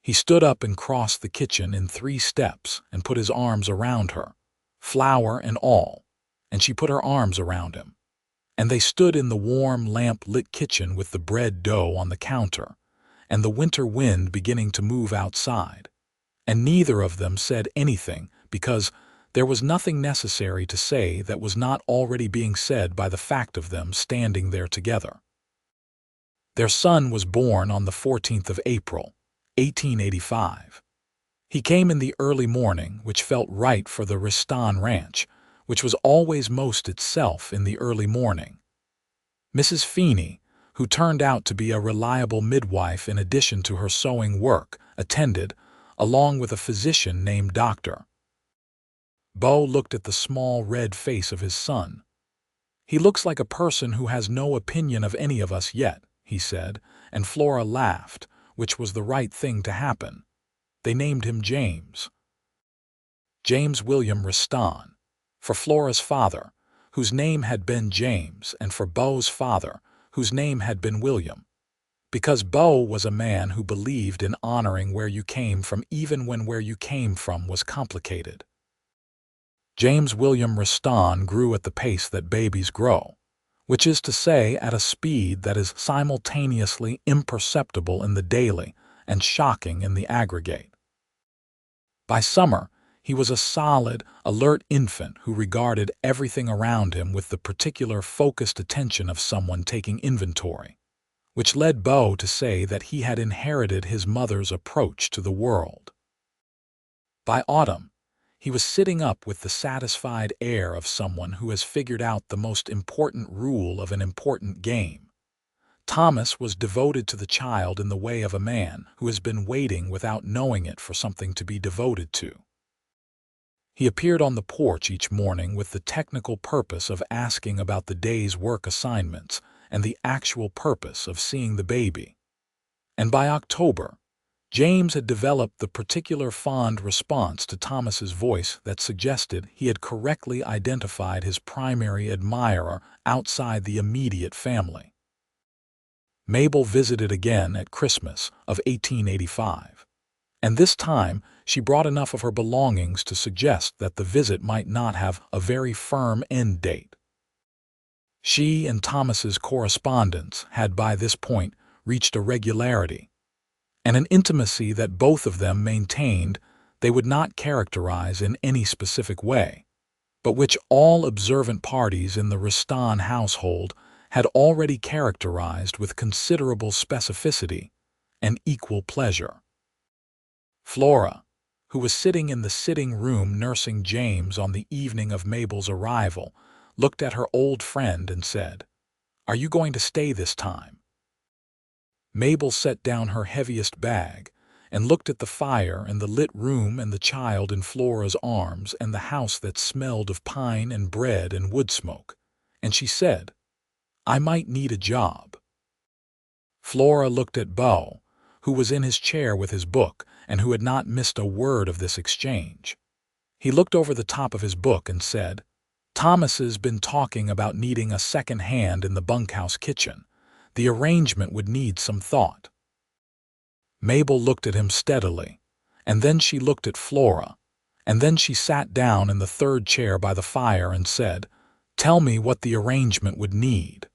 S1: He stood up and crossed the kitchen in 3 steps and put his arms around her, flour and all, and she put her arms around him. And they stood in the warm, lamp-lit kitchen with the bread dough on the counter, and the winter wind beginning to move outside. And neither of them said anything, because there was nothing necessary to say that was not already being said by the fact of them standing there together. Their son was born on the 14th of April, 1885. He came in the early morning, which felt right for the Ristan Ranch, which was always most itself in the early morning. Mrs. Feeney, who turned out to be a reliable midwife in addition to her sewing work, attended, along with a physician named Doctor. Bo looked at the small red face of his son. "He looks like a person who has no opinion of any of us yet," he said, and Flora laughed, which was the right thing to happen. They named him James. James William Riston, for Flora's father, whose name had been James, and for Bo's father, whose name had been William. Because Bo was a man who believed in honoring where you came from even when where you came from was complicated. James William Riston grew at the pace that babies grow, which is to say at a speed that is simultaneously imperceptible in the daily and shocking in the aggregate. By summer, he was a solid, alert infant who regarded everything around him with the particular focused attention of someone taking inventory, which led Bo to say that he had inherited his mother's approach to the world. By autumn, he was sitting up with the satisfied air of someone who has figured out the most important rule of an important game. Thomas was devoted to the child in the way of a man who has been waiting without knowing it for something to be devoted to. He appeared on the porch each morning with the technical purpose of asking about the day's work assignments and the actual purpose of seeing the baby. And by October, James had developed the particular fond response to Thomas's voice that suggested he had correctly identified his primary admirer outside the immediate family. Mabel visited again at Christmas of 1885, and this time she brought enough of her belongings to suggest that the visit might not have a very firm end date. She and Thomas's correspondence had by this point reached a regularity and an intimacy that both of them maintained they would not characterize in any specific way, but which all observant parties in the Riston household had already characterized with considerable specificity and equal pleasure. Flora, who was sitting in the sitting room nursing James on the evening of Mabel's arrival, looked at her old friend and said, "Are you going to stay this time?" Mabel set down her heaviest bag and looked at the fire and the lit room and the child in Flora's arms and the house that smelled of pine and bread and wood smoke, and she said, "I might need a job." Flora looked at Bo, who was in his chair with his book and who had not missed a word of this exchange. He looked over the top of his book and said, "Thomas has been talking about needing a second hand in the bunkhouse kitchen. The arrangement would need some thought." Mabel looked at him steadily, and then she looked at Flora, and then she sat down in the third chair by the fire and said, "Tell me what the arrangement would need."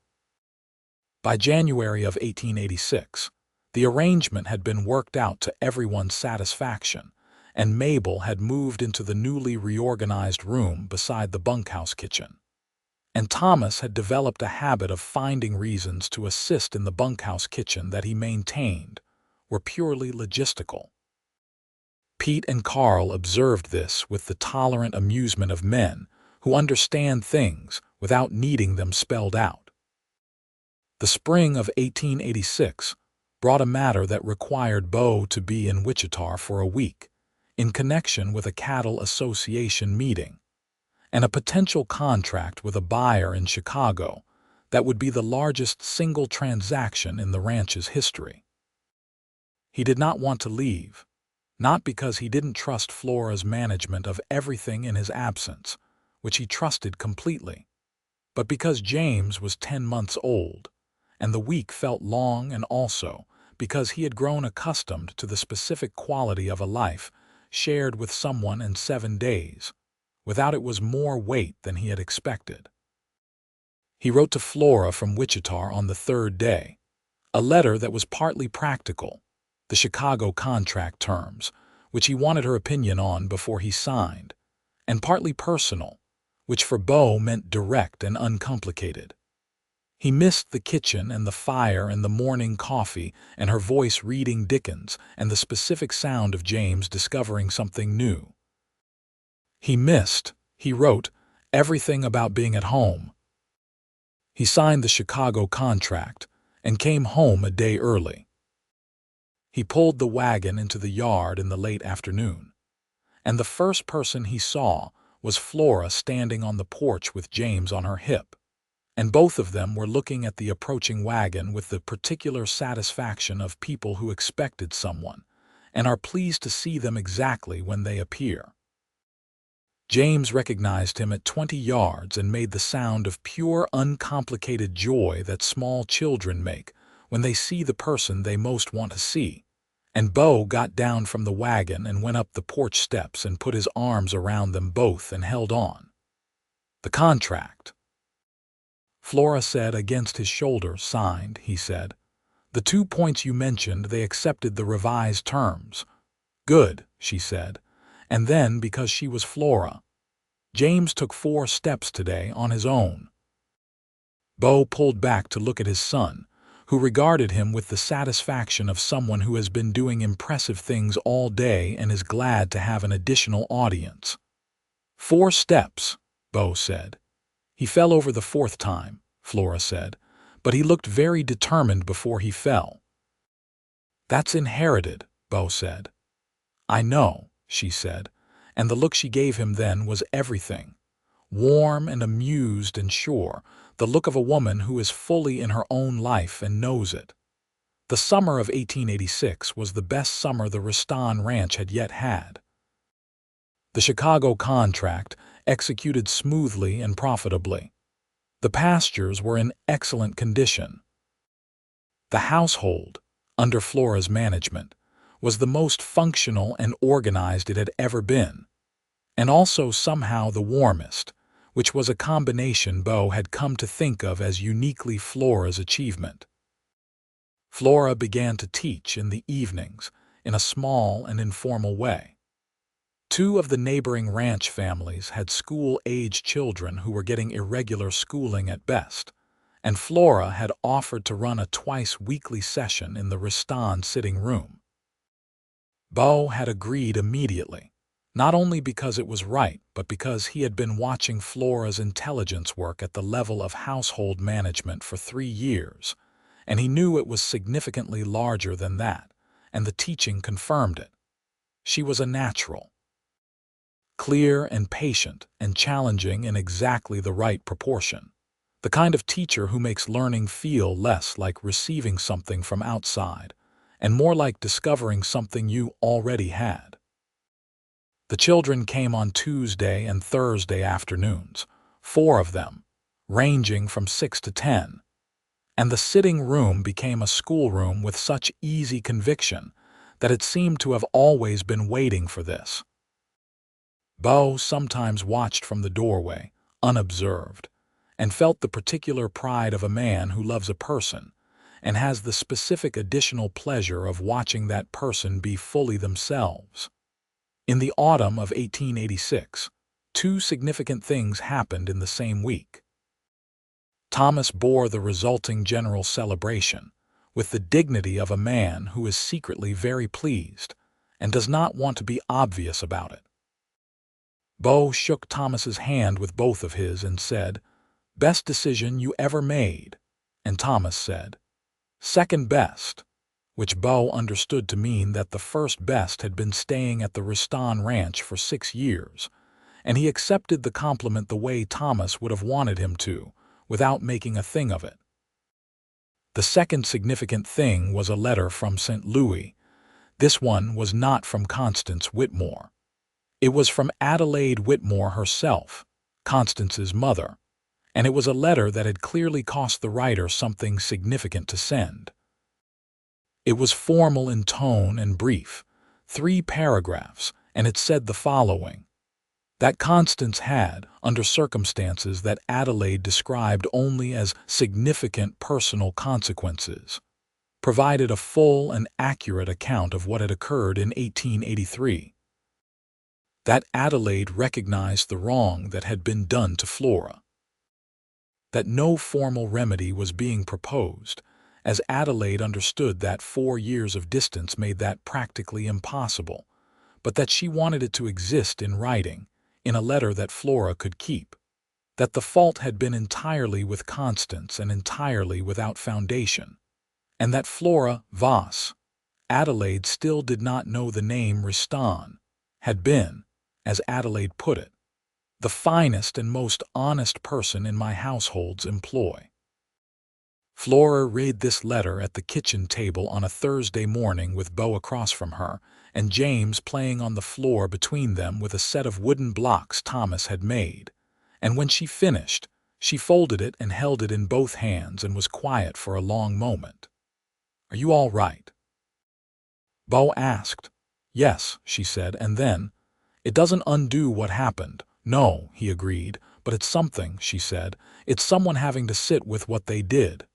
S1: By January of 1886, the arrangement had been worked out to everyone's satisfaction, and Mabel had moved into the newly reorganized room beside the bunkhouse kitchen. And Thomas had developed a habit of finding reasons to assist in the bunkhouse kitchen that he maintained were purely logistical. Pete and Carl observed this with the tolerant amusement of men who understand things without needing them spelled out. The spring of 1886 brought a matter that required Bo to be in Wichita for a week, in connection with a cattle association meeting, and a potential contract with a buyer in Chicago that would be the largest single transaction in the ranch's history. He did not want to leave, not because he didn't trust Flora's management of everything in his absence, which he trusted completely, but because James was 10 months old, and the week felt long, and also because he had grown accustomed to the specific quality of a life shared with someone in 7 days, without it was more weight than he had expected. He wrote to Flora from Wichita on the third day, a letter that was partly practical, the Chicago contract terms, which he wanted her opinion on before he signed, and partly personal, which for Bo meant direct and uncomplicated. He missed the kitchen and the fire and the morning coffee and her voice reading Dickens and the specific sound of James discovering something new. He missed, he wrote, everything about being at home. He signed the Chicago contract and came home a day early. He pulled the wagon into the yard in the late afternoon, and the first person he saw was Flora standing on the porch with James on her hip, and both of them were looking at the approaching wagon with the particular satisfaction of people who expected someone and are pleased to see them exactly when they appear. James recognized him at 20 yards and made the sound of pure, uncomplicated joy that small children make when they see the person they most want to see. And Bo got down from the wagon and went up the porch steps and put his arms around them both and held on. "The contract," Flora said against his shoulder. "Signed," he said. "The 2 points you mentioned, they accepted the revised terms." "Good," she said. And then, because she was Flora, James took 4 steps today on his own. Bo pulled back to look at his son, who regarded him with the satisfaction of someone who has been doing impressive things all day and is glad to have an additional audience. "4 steps," Bo said. "He fell over the 4th time," Flora said, "but he looked very determined before he fell." "That's inherited," Bo said. "I know," she said, and the look she gave him then was everything. Warm and amused and sure, the look of a woman who is fully in her own life and knows it. The summer of 1886 was the best summer the Riston Ranch had yet had. The Chicago contract executed smoothly and profitably. The pastures were in excellent condition. The household, under Flora's management, was the most functional and organized it had ever been, and also somehow the warmest, which was a combination Bo had come to think of as uniquely Flora's achievement. Flora began to teach in the evenings in a small and informal way. 2 of the neighboring ranch families had school-age children who were getting irregular schooling at best, and Flora had offered to run a twice-weekly session in the Riston sitting room. Bo had agreed immediately, not only because it was right, but because he had been watching Flora's intelligence work at the level of household management for 3 years, and he knew it was significantly larger than that, and the teaching confirmed it. She was a natural. Clear and patient and challenging in exactly the right proportion. The kind of teacher who makes learning feel less like receiving something from outside and more like discovering something you already had. The children came on Tuesday and Thursday afternoons, 4 of them, ranging from 6 to 10, and the sitting room became a schoolroom with such easy conviction that it seemed to have always been waiting for this. Bo sometimes watched from the doorway, unobserved, and felt the particular pride of a man who loves a person and has the specific additional pleasure of watching that person be fully themselves. In the autumn of 1886, 2 significant things happened in the same week. Thomas bore the resulting general celebration with the dignity of a man who is secretly very pleased and does not want to be obvious about it. Bo shook Thomas's hand with both of his and said, "Best decision you ever made," and Thomas said, "Second best," which Bo understood to mean that the first best had been staying at the Riston Ranch for 6 years, and he accepted the compliment the way Thomas would have wanted him to, without making a thing of it. The second significant thing was a letter from St. Louis. This one was not from Constance Whitmore. It was from Adelaide Whitmore herself, Constance's mother, and it was a letter that had clearly cost the writer something significant to send. It was formal in tone and brief, 3 paragraphs, and it said the following: that Constance had, under circumstances that Adelaide described only as significant personal consequences, provided a full and accurate account of what had occurred in 1883. That Adelaide recognized the wrong that had been done to Flora. That no formal remedy was being proposed, as Adelaide understood that 4 years of distance made that practically impossible, but that she wanted it to exist in writing, in a letter that Flora could keep. That the fault had been entirely with Constance and entirely without foundation, and that Flora Voss, Adelaide still did not know the name Riston had been, as Adelaide put it, the finest and most honest person in my household's employ. Flora read this letter at the kitchen table on a Thursday morning with Beau across from her, and James playing on the floor between them with a set of wooden blocks Thomas had made. And when she finished, she folded it and held it in both hands and was quiet for a long moment. "Are you all right?" Beau asked. "Yes," she said, and then, "It doesn't undo what happened." "No," he agreed, "but it's something," she said. "It's someone having to sit with what they did."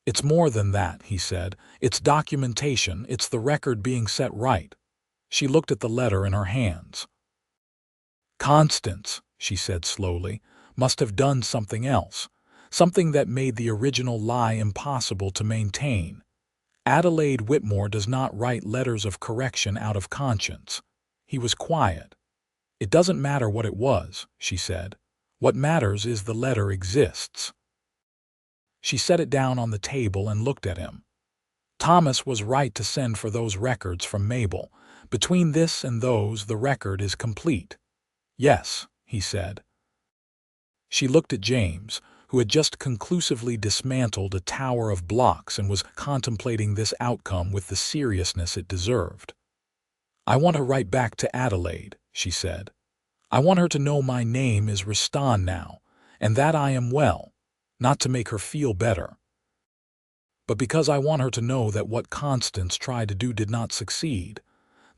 S1: "It's more than that," he said. "It's documentation, it's the record being set right." She looked at the letter in her hands. "Constance," she said slowly, "must have done something else, something that made the original lie impossible to maintain. Adelaide Whitmore does not write letters of correction out of conscience." He was quiet. "It doesn't matter what it was," she said. "What matters is the letter exists." She set it down on the table and looked at him. "Thomas was right to send for those records from Mabel. Between this and those, the record is complete." "Yes," he said. She looked at James, who had just conclusively dismantled a tower of blocks and was contemplating this outcome with the seriousness it deserved. "I want to write back to Adelaide," she said. "I want her to know my name is Riston now, and that I am well, not to make her feel better, but because I want her to know that what Constance tried to do did not succeed,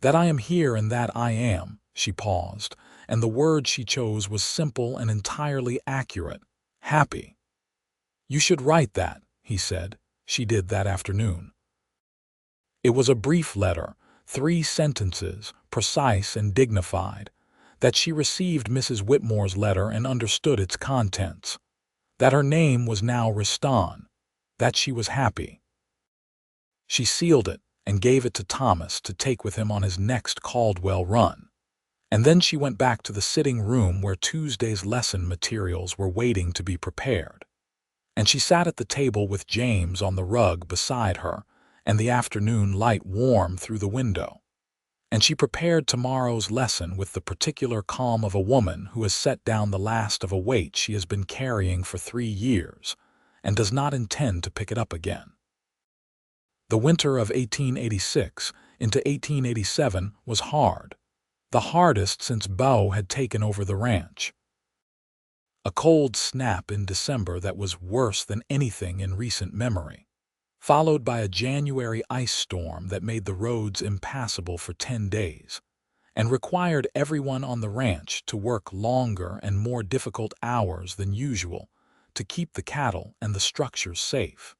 S1: that I am here and that I am." She paused, and the word she chose was simple and entirely accurate: happy. "You should write that," he said. She did that afternoon. It was a brief letter, 3 sentences, precise and dignified, that she received Mrs. Whitmore's letter and understood its contents, that her name was now Riston, that she was happy. She sealed it and gave it to Thomas to take with him on his next Caldwell run. And then she went back to the sitting room where Tuesday's lesson materials were waiting to be prepared. And she sat at the table with James on the rug beside her, and the afternoon light warm through the window. And she prepared tomorrow's lesson with the particular calm of a woman who has set down the last of a weight she has been carrying for 3 years, and does not intend to pick it up again. The winter of 1886 into 1887 was hard, the hardest since Beau had taken over the ranch. A cold snap in December that was worse than anything in recent memory, followed by a January ice storm that made the roads impassable for 10 days, and required everyone on the ranch to work longer and more difficult hours than usual to keep the cattle and the structures safe.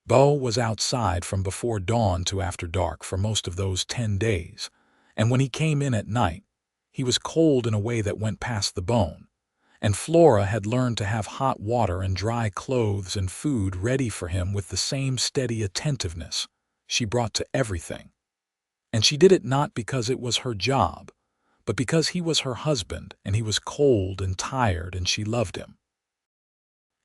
S1: Beau was outside from before dawn to after dark for most of those 10 days, and when he came in at night, he was cold in a way that went past the bone, and Flora had learned to have hot water and dry clothes and food ready for him with the same steady attentiveness she brought to everything. And she did it not because it was her job, but because he was her husband and he was cold and tired and she loved him.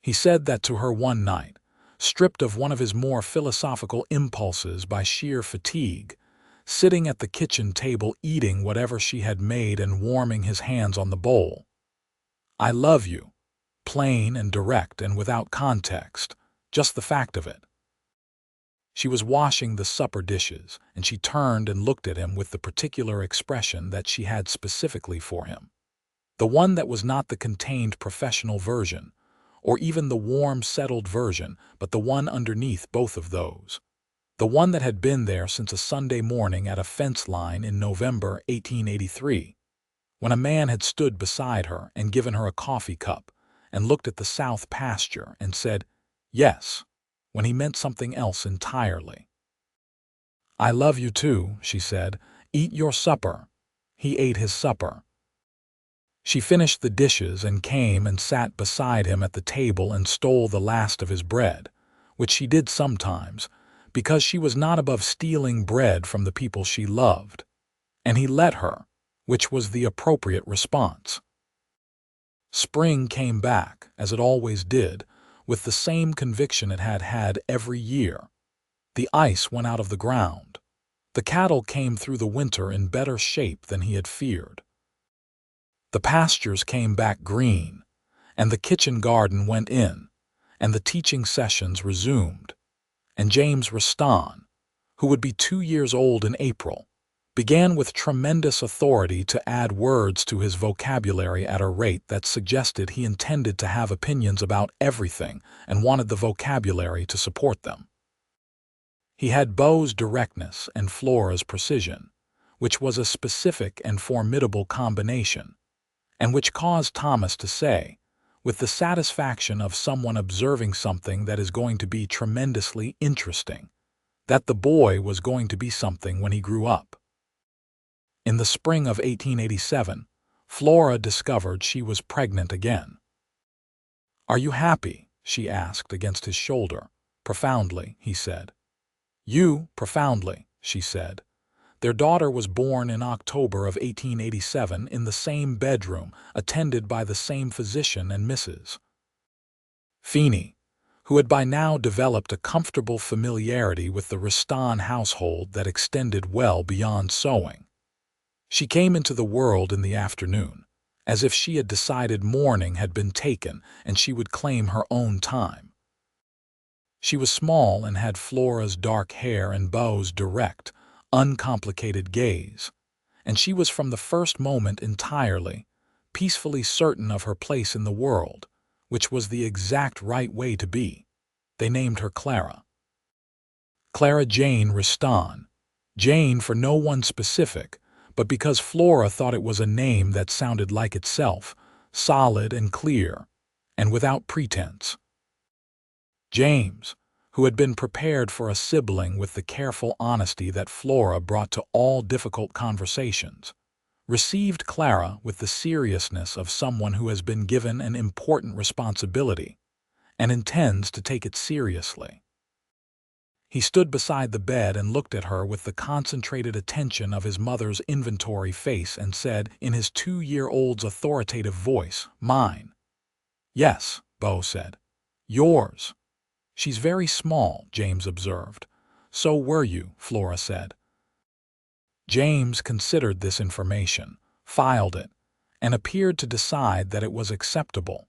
S1: He said that to her one night, stripped of one of his more philosophical impulses by sheer fatigue, sitting at the kitchen table eating whatever she had made and warming his hands on the bowl. "I love you," plain and direct and without context, just the fact of it. She was washing the supper dishes, and she turned and looked at him with the particular expression that she had specifically for him. The one that was not the contained professional version, or even the warm, settled version, but the one underneath both of those. The one that had been there since a Sunday morning at a fence line in November 1883, when a man had stood beside her and given her a coffee cup and looked at the south pasture and said, "Yes," when he meant something else entirely. "I love you too," she said. "Eat your supper." He ate his supper. She finished the dishes and came and sat beside him at the table and stole the last of his bread, which she did sometimes, because she was not above stealing bread from the people she loved. And he let her, which was the appropriate response. Spring came back, as it always did, with the same conviction it had had every year. The ice went out of the ground. The cattle came through the winter in better shape than he had feared. The pastures came back green, and the kitchen garden went in, and the teaching sessions resumed. And James Riston, who would be 2 years old in April, began with tremendous authority to add words to his vocabulary at a rate that suggested he intended to have opinions about everything and wanted the vocabulary to support them. He had Beau's directness and Flora's precision, which was a specific and formidable combination, and which caused Thomas to say, with the satisfaction of someone observing something that is going to be tremendously interesting, that the boy was going to be something when he grew up. In the spring of 1887, Flora discovered she was pregnant again. "Are you happy?" she asked against his shoulder. "Profoundly," he said. "You, profoundly," she said. Their daughter was born in October of 1887 in the same bedroom, attended by the same physician and Mrs. Feeney, who had by now developed a comfortable familiarity with the Riston household that extended well beyond sewing. She came into the world in the afternoon, as if she had decided morning had been taken and she would claim her own time. She was small and had Flora's dark hair and Beau's direct, uncomplicated gaze, and she was from the first moment entirely, peacefully certain of her place in the world, which was the exact right way to be. They named her Clara. Clara Jane Riston. Jane for no one specific, but because Flora thought it was a name that sounded like itself, solid and clear, and without pretense. James, who had been prepared for a sibling with the careful honesty that Flora brought to all difficult conversations, received Clara with the seriousness of someone who has been given an important responsibility and intends to take it seriously. He stood beside the bed and looked at her with the concentrated attention of his mother's inventory face and said in his 2-year-old's authoritative voice, "Mine." "Yes," Beau said. "Yours." "She's very small," James observed. "So were you," Flora said. James considered this information, filed it, and appeared to decide that it was acceptable.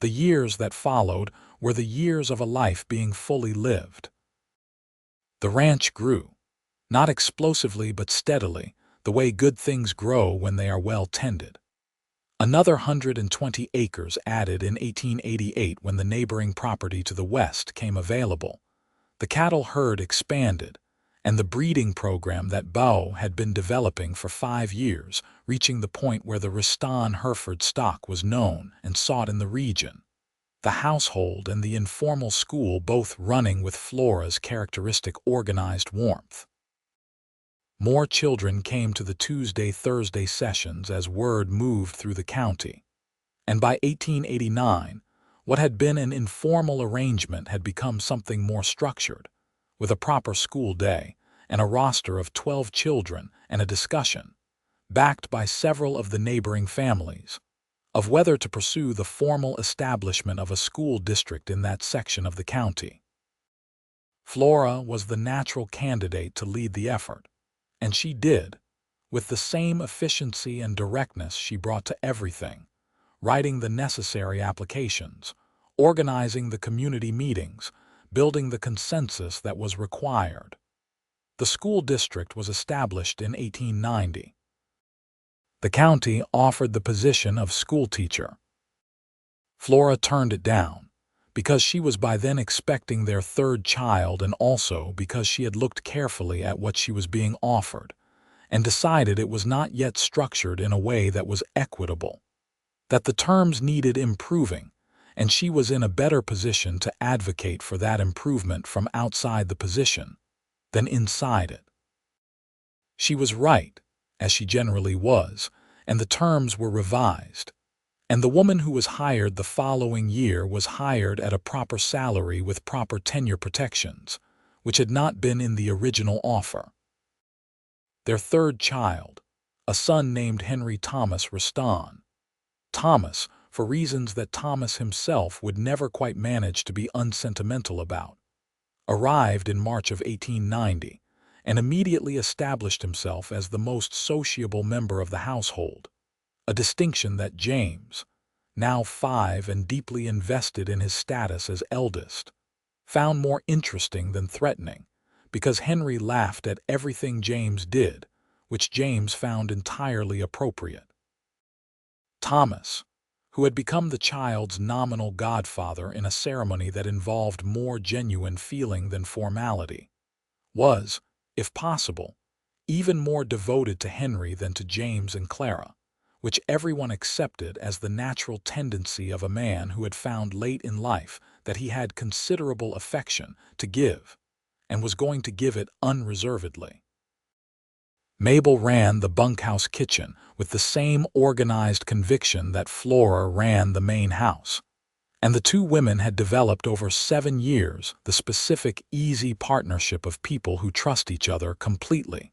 S1: The years that followed were the years of a life being fully lived. The ranch grew, not explosively but steadily, the way good things grow when they are well tended. Another 120 acres added in 1888 when the neighboring property to the west came available. The cattle herd expanded, and the breeding program that Beau had been developing for 5 years, reaching the point where the Riston Hereford stock was known and sought in the region. The household and the informal school both running with Flora's characteristic organized warmth. More children came to the Tuesday-Thursday sessions as word moved through the county, and by 1889, what had been an informal arrangement had become something more structured, with a proper school day and a roster of 12 children and a discussion, backed by several of the neighboring families, of whether to pursue the formal establishment of a school district in that section of the county. Flora was the natural candidate to lead the effort, and she did, with the same efficiency and directness she brought to everything, writing the necessary applications, organizing the community meetings, building the consensus that was required. The school district was established in 1890. The county offered the position of school teacher. Flora turned it down, because she was by then expecting their 3rd child and also because she had looked carefully at what she was being offered and decided it was not yet structured in a way that was equitable, that the terms needed improving, and she was in a better position to advocate for that improvement from outside the position than inside it. She was right, as she generally was, and the terms were revised, and the woman who was hired the following year was hired at a proper salary with proper tenure protections, which had not been in the original offer. Their 3rd child, a son named Henry Thomas Riston. Thomas, for reasons that Thomas himself would never quite manage to be unsentimental about, arrived in March of 1890 and immediately established himself as the most sociable member of the household, a distinction that James, now 5 and deeply invested in his status as eldest, found more interesting than threatening, because Henry laughed at everything James did, which James found entirely appropriate. Thomas, who had become the child's nominal godfather in a ceremony that involved more genuine feeling than formality, was, if possible, even more devoted to Henry than to James and Clara, which everyone accepted as the natural tendency of a man who had found late in life that he had considerable affection to give and was going to give it unreservedly. Mabel ran the bunkhouse kitchen with the same organized conviction that Flora ran the main house, and the two women had developed over 7 years the specific, easy partnership of people who trust each other completely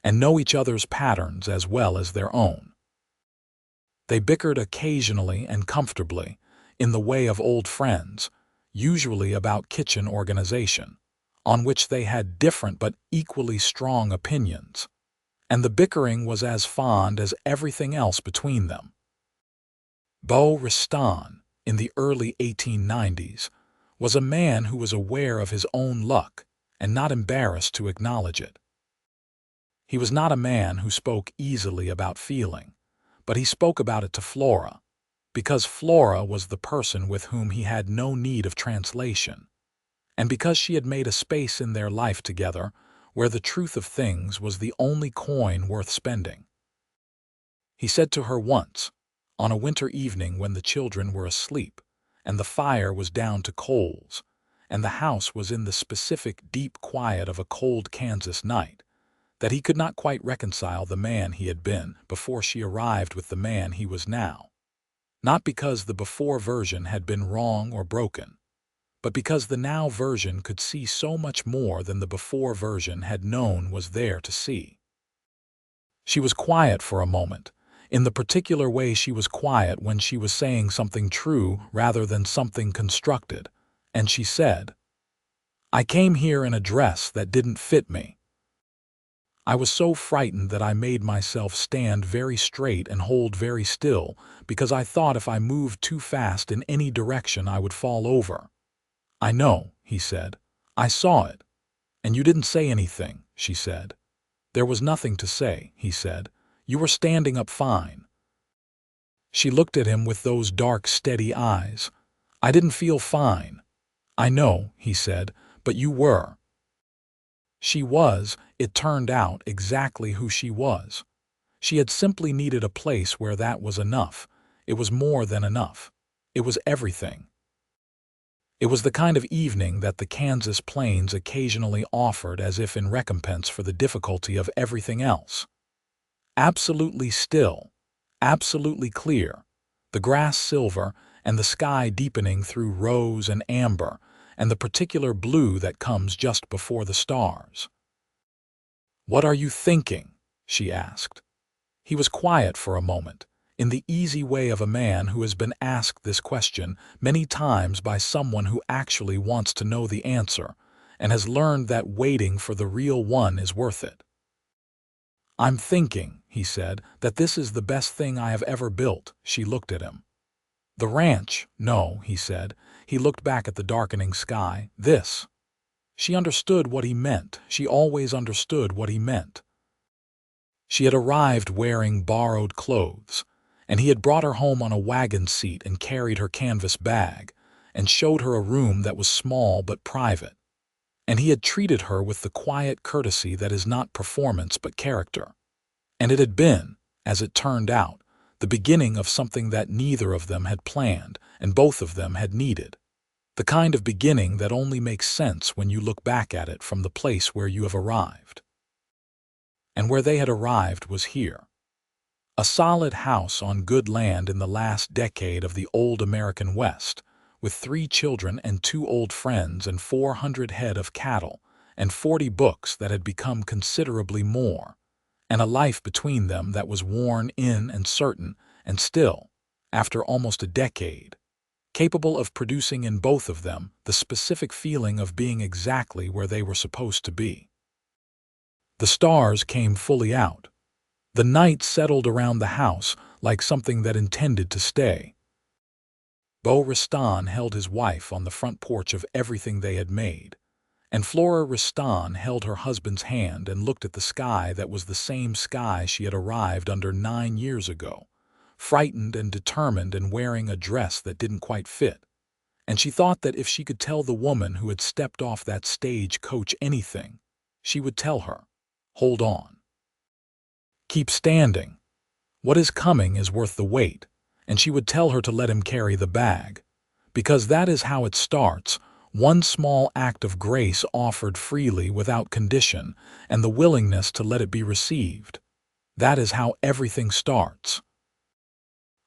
S1: and know each other's patterns as well as their own. They bickered occasionally and comfortably, in the way of old friends, usually about kitchen organization, on which they had different but equally strong opinions, and the bickering was as fond as everything else between them. Beau Riston, in the early 1890s, was a man who was aware of his own luck and not embarrassed to acknowledge it. He was not a man who spoke easily about feeling, but he spoke about it to Flora, because Flora was the person with whom he had no need of translation, and because she had made a space in their life together where the truth of things was the only coin worth spending. He said to her once, on a winter evening when the children were asleep, and the fire was down to coals, and the house was in the specific deep quiet of a cold Kansas night, that he could not quite reconcile the man he had been before she arrived with the man he was now. Not because the before version had been wrong or broken, but because the now version could see so much more than the before version had known was there to see. She was quiet for a moment, in the particular way she was quiet when she was saying something true rather than something constructed, and she said, "I came here in a dress that didn't fit me. I was so frightened that I made myself stand very straight and hold very still, because I thought if I moved too fast in any direction I would fall over." "I know," he said. "I saw it. And you didn't say anything," she said. "There was nothing to say," he said. "You were standing up fine." She looked at him with those dark, steady eyes. "I didn't feel fine." "I know," he said, "but you were." She was, it turned out, exactly who she was. She had simply needed a place where that was enough. It was more than enough. It was everything. It was the kind of evening that the Kansas plains occasionally offered as if in recompense for the difficulty of everything else. Absolutely still, absolutely clear, the grass silver and the sky deepening through rose and amber, and the particular blue that comes just before the stars. "What are you thinking?" she asked. He was quiet for a moment, in the easy way of a man who has been asked this question many times by someone who actually wants to know the answer and has learned that waiting for the real one is worth it. "I'm thinking," he said, "that this is the best thing I have ever built." She looked at him. "The ranch, no," he said. He looked back at the darkening sky. "This." She understood what he meant. She always understood what he meant. She had arrived wearing borrowed clothes, and he had brought her home on a wagon seat and carried her canvas bag, and showed her a room that was small but private. And he had treated her with the quiet courtesy that is not performance but character. And it had been, as it turned out, the beginning of something that neither of them had planned and both of them had needed. The kind of beginning that only makes sense when you look back at it from the place where you have arrived. And where they had arrived was here. A solid house on good land in the last decade of the old American West, with 3 children and 2 old friends and 400 head of cattle and 40 books that had become considerably more, and a life between them that was worn in and certain, and still, after almost a decade, capable of producing in both of them the specific feeling of being exactly where they were supposed to be. The stars came fully out. The night settled around the house like something that intended to stay. Beau Ristan held his wife on the front porch of everything they had made, and Flora Ristan held her husband's hand and looked at the sky that was the same sky she had arrived under 9 years ago, frightened and determined and wearing a dress that didn't quite fit. And she thought that if she could tell the woman who had stepped off that stage coach anything, she would tell her, "Hold on. Keep standing. What is coming is worth the wait," and she would tell her to let him carry the bag. Because that is how it starts, one small act of grace offered freely without condition, and the willingness to let it be received. That is how everything starts.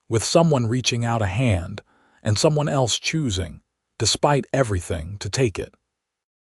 S1: With someone reaching out a hand, and someone else choosing, despite everything, to take it.